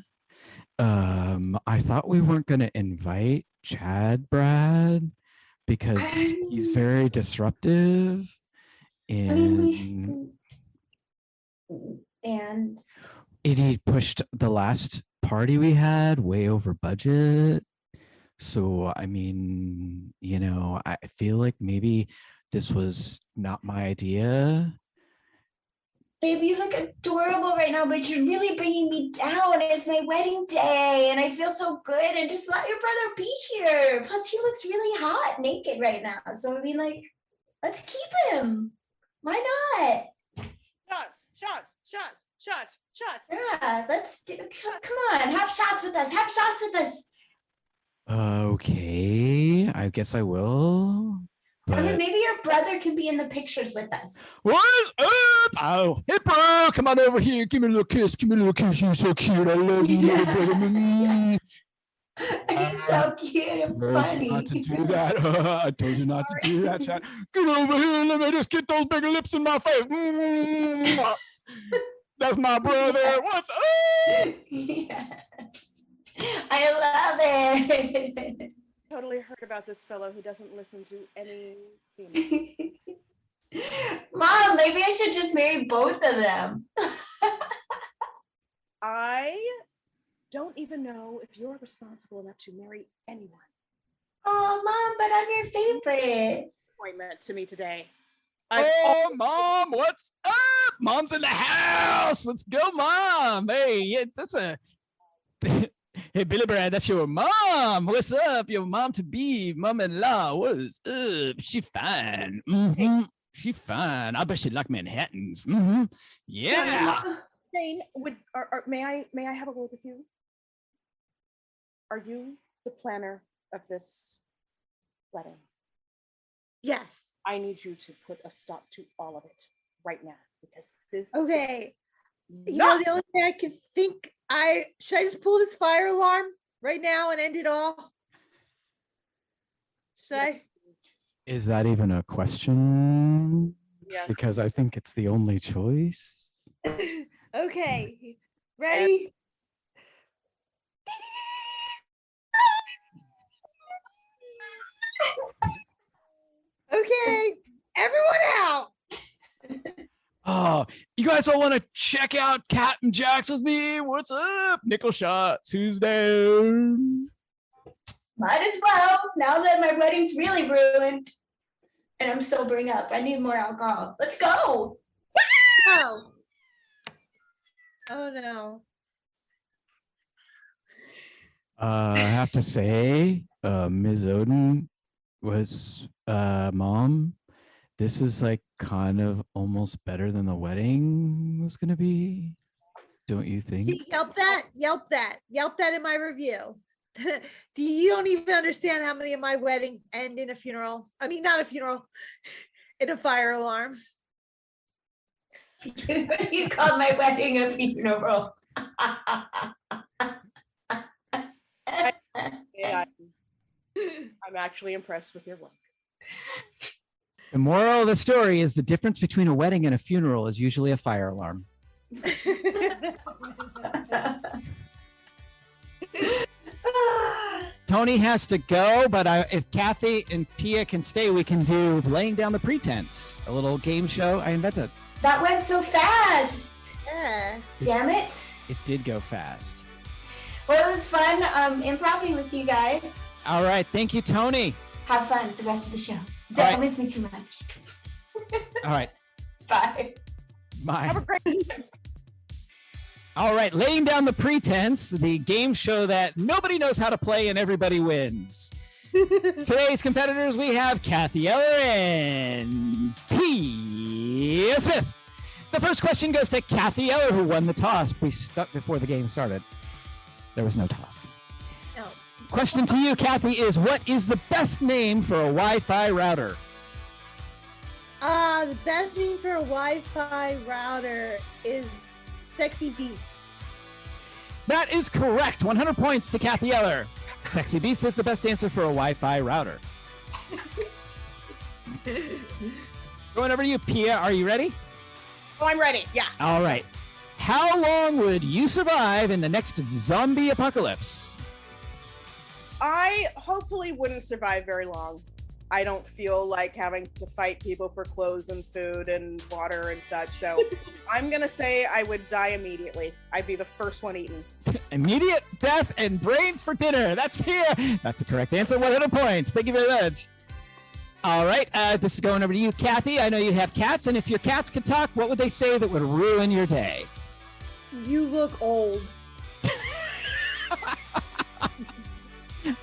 I thought we weren't gonna invite Chad Brad because he's very disruptive. And And he pushed the last party we had way over budget. So, I mean, I feel like maybe this was not my idea. baby, you look adorable right now, but you're really bringing me down. It's my wedding day, and I feel so good. And just let your brother be here. Plus, he looks really hot naked right now. So I mean, like, let's keep him. Why not? Shots. Yeah, let's do. Come on, have shots with us. Have shots with us. Okay, I guess I will. I mean, But maybe your brother can be in the pictures with us. what's up? Oh, hey, bro, come on over here. Give me a little kiss. Give me a little kiss. You're so cute. I love you, little brother. He's so cute and funny. Not to do that. I told you not to do that, Chad. Get over here. Let me just get those bigger lips in my face. That's my brother. What's up? Yeah. I love it. Totally heard about this fellow who doesn't listen to any female. Mom, maybe I should just marry both of them. I don't even know if you're responsible enough to marry anyone. Oh, Mom, but I'm your favorite. Appointment to me today. Oh, Mom, what's up? Mom's in the house. Let's go, Mom. Hey, yeah, that's a... Hey, Billy Brad, that's your mom. What's up? Your mom to be, mom-in-law. What is up? She fine. Mm-hmm. She fine. I bet she like Manhattans. Mm-hmm. Yeah. Jane, may I have a word with you? Are you the planner of this wedding? Yes. I need you to put a stop to all of it right now because this. Okay. You know, the only thing I can think, should I just pull this fire alarm right now and end it all? Should I? Is that even a question? Yes. Because I think it's the only choice. Okay. Ready? Okay. Everyone out. Oh, you guys all want to check out Cat and Jacks with me? What's up? Nickel shots. Who's down? Might as well, now that my wedding's really ruined. And I'm sobering up. I need more alcohol. Let's go. Oh. Oh no. I have to say, Ms. Oden was Mom. This is like kind of almost better than the wedding was gonna be. Don't you think? Yelp that in my review. You don't even understand how many of my weddings end in a funeral. I mean, not a funeral, in a fire alarm. You called my wedding a funeral. Yeah, I'm actually impressed with your work. The moral of the story is the difference between a wedding and a funeral is usually a fire alarm. Toni has to go, but if Cathy and Pia can stay, we can do Laying Down the Pretense, a little game show I invented. That went so fast. Yeah. Damn it. It did go fast. Well, it was fun improvising with you guys. All right. Thank you, Toni. Have fun with the rest of the show. Don't miss me too much. All right. Bye. Bye. Have a great weekend. All right. Laying Down the Pretense, the game show that nobody knows how to play and everybody wins. Today's competitors, we have Cathy Eller and Pia Smith. The first question goes to Cathy Eller, who won the toss. We stuck before the game started. There was no toss. No. Question to you, Cathy, is what is the best name for a Wi-Fi router? The best name for a Wi-Fi router is Sexy Beast. That is correct. 100 points to Cathy Eller. Sexy Beast is the best answer for a Wi-Fi router. Going over to you, Pia. Are you ready? Oh, I'm ready. Yeah. All right. How long would you survive in the next zombie apocalypse? I hopefully wouldn't survive very long. I don't feel like having to fight people for clothes and food and water and such. So I'm going to say I would die immediately. I'd be the first one eaten. Immediate death and brains for dinner. That's Pia. That's the correct answer. 100 points. Thank you very much. All right. This is going over to you, Cathy. I know you have cats. And if your cats could talk, what would they say that would ruin your day? You look old.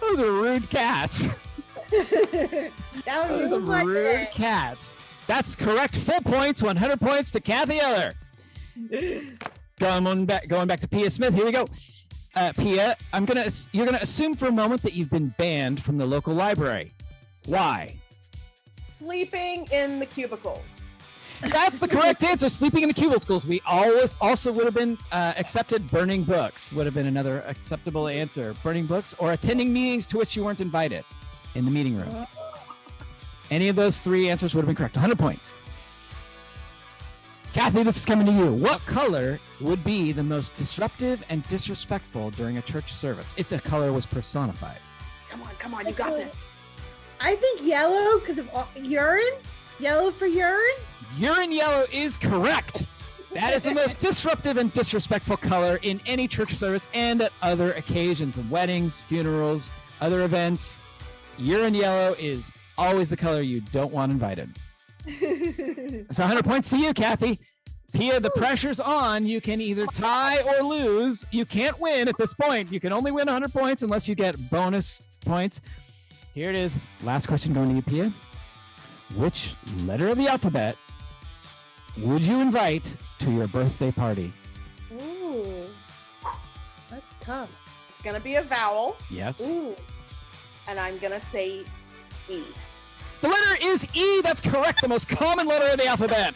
Those are rude cats. That would Those be are my rude day. cats. That's correct. Full points. 100 points to Cathy Eller. Going back to Pia Smith. Here we go. Pia, you're gonna assume for a moment that you've been banned from the local library. Why? Sleeping in the cubicles. That's the correct answer. Sleeping in the cubicles. We always also would have been accepted. Burning books would have been another acceptable answer. Burning books or attending meetings to which you weren't invited in the meeting room. Any of those three answers would have been correct. 100 points. Cathy, this is coming to you. What color would be the most disruptive and disrespectful during a church service if the color was personified? Come on, you got this. I think yellow because of urine. Yellow for urine. Urine yellow is correct. That is the most disruptive and disrespectful color in any church service and at other occasions, weddings, funerals, other events. Urine yellow is always the color you don't want invited. So 100 points to you, Cathy. Pia, the pressure's on. You can either tie or lose. You can't win at this point. You can only win 100 points unless you get bonus points. Here it is. Last question going to you, Pia. Which letter of the alphabet would you invite to your birthday party? Ooh, that's tough. It's gonna be a vowel. Yes. Ooh. And I'm gonna say E. The letter is E. That's correct. The most common letter of the alphabet.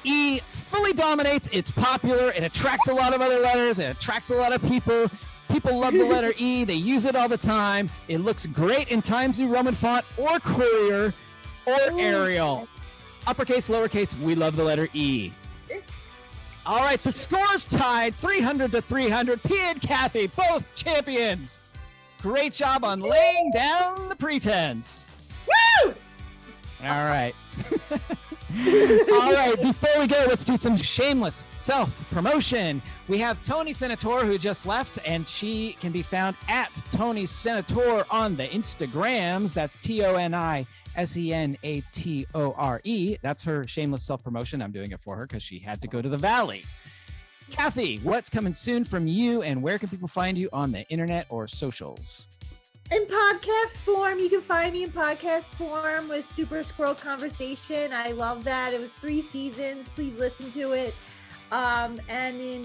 E fully dominates. It's popular. It attracts a lot of other letters. It attracts a lot of people. People love the letter E. They use it all the time. It looks great in Times New Roman font or Courier or Arial. Uppercase, lowercase, we love the letter E. All right, the score's tied 300 to 300. Pia and Cathy, both champions. Great job on laying down the pretense. Woo! All right. All right, before we go, let's do some shameless self-promotion. We have Toni Senatore, who just left, and she can be found at Toni Senatore on the Instagrams. That's ToniSenatore. That's her shameless self-promotion. I'm doing it for her because she had to go to the Valley. Cathy, what's coming soon from you, and where can people find you on the internet or socials? In podcast form, you can find me in podcast form with Super Squirrel Conversation. I love that. It was 3 seasons. Please listen to it. And in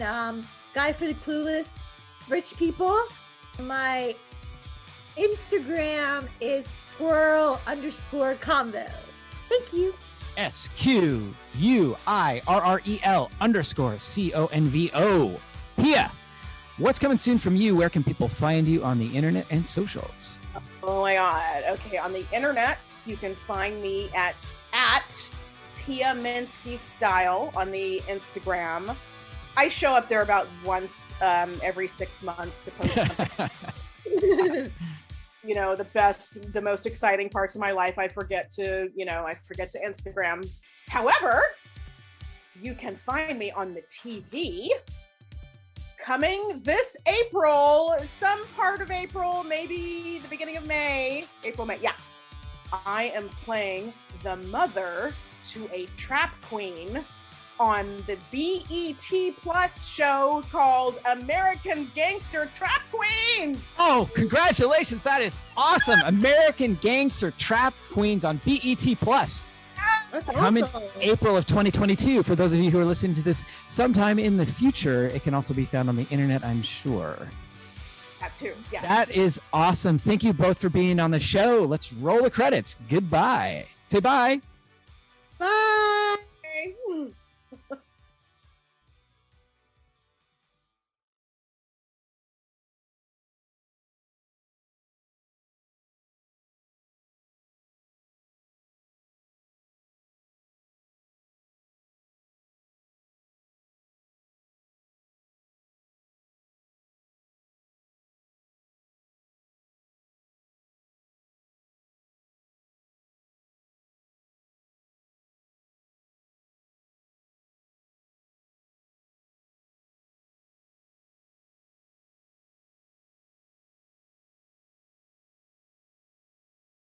Guide for the Clueless Rich People, my Instagram is squirrel_convo. Thank you. SQUIRREL_CONVO. Pia, what's coming soon from you? Where can people find you on the internet and socials? Oh my God. Okay, on the internet, you can find me at Pia Minsky Style on the Instagram. I show up there about once every 6 months to post something. You know, the most exciting parts of my life, I forget to Instagram. However, you can find me on the TV coming this April, some part of April, maybe the beginning of May, May. Yeah. I am playing the mother to a trap queen on the BET Plus show called American Gangster Trap Queens. Oh, congratulations. That is awesome. American Gangster Trap Queens on BET Plus. That's Coming awesome. April of 2022. For those of you who are listening to this sometime in the future, it can also be found on the internet, I'm sure. That too, yes. That is awesome. Thank you both for being on the show. Let's roll the credits. Goodbye. Say bye. Bye.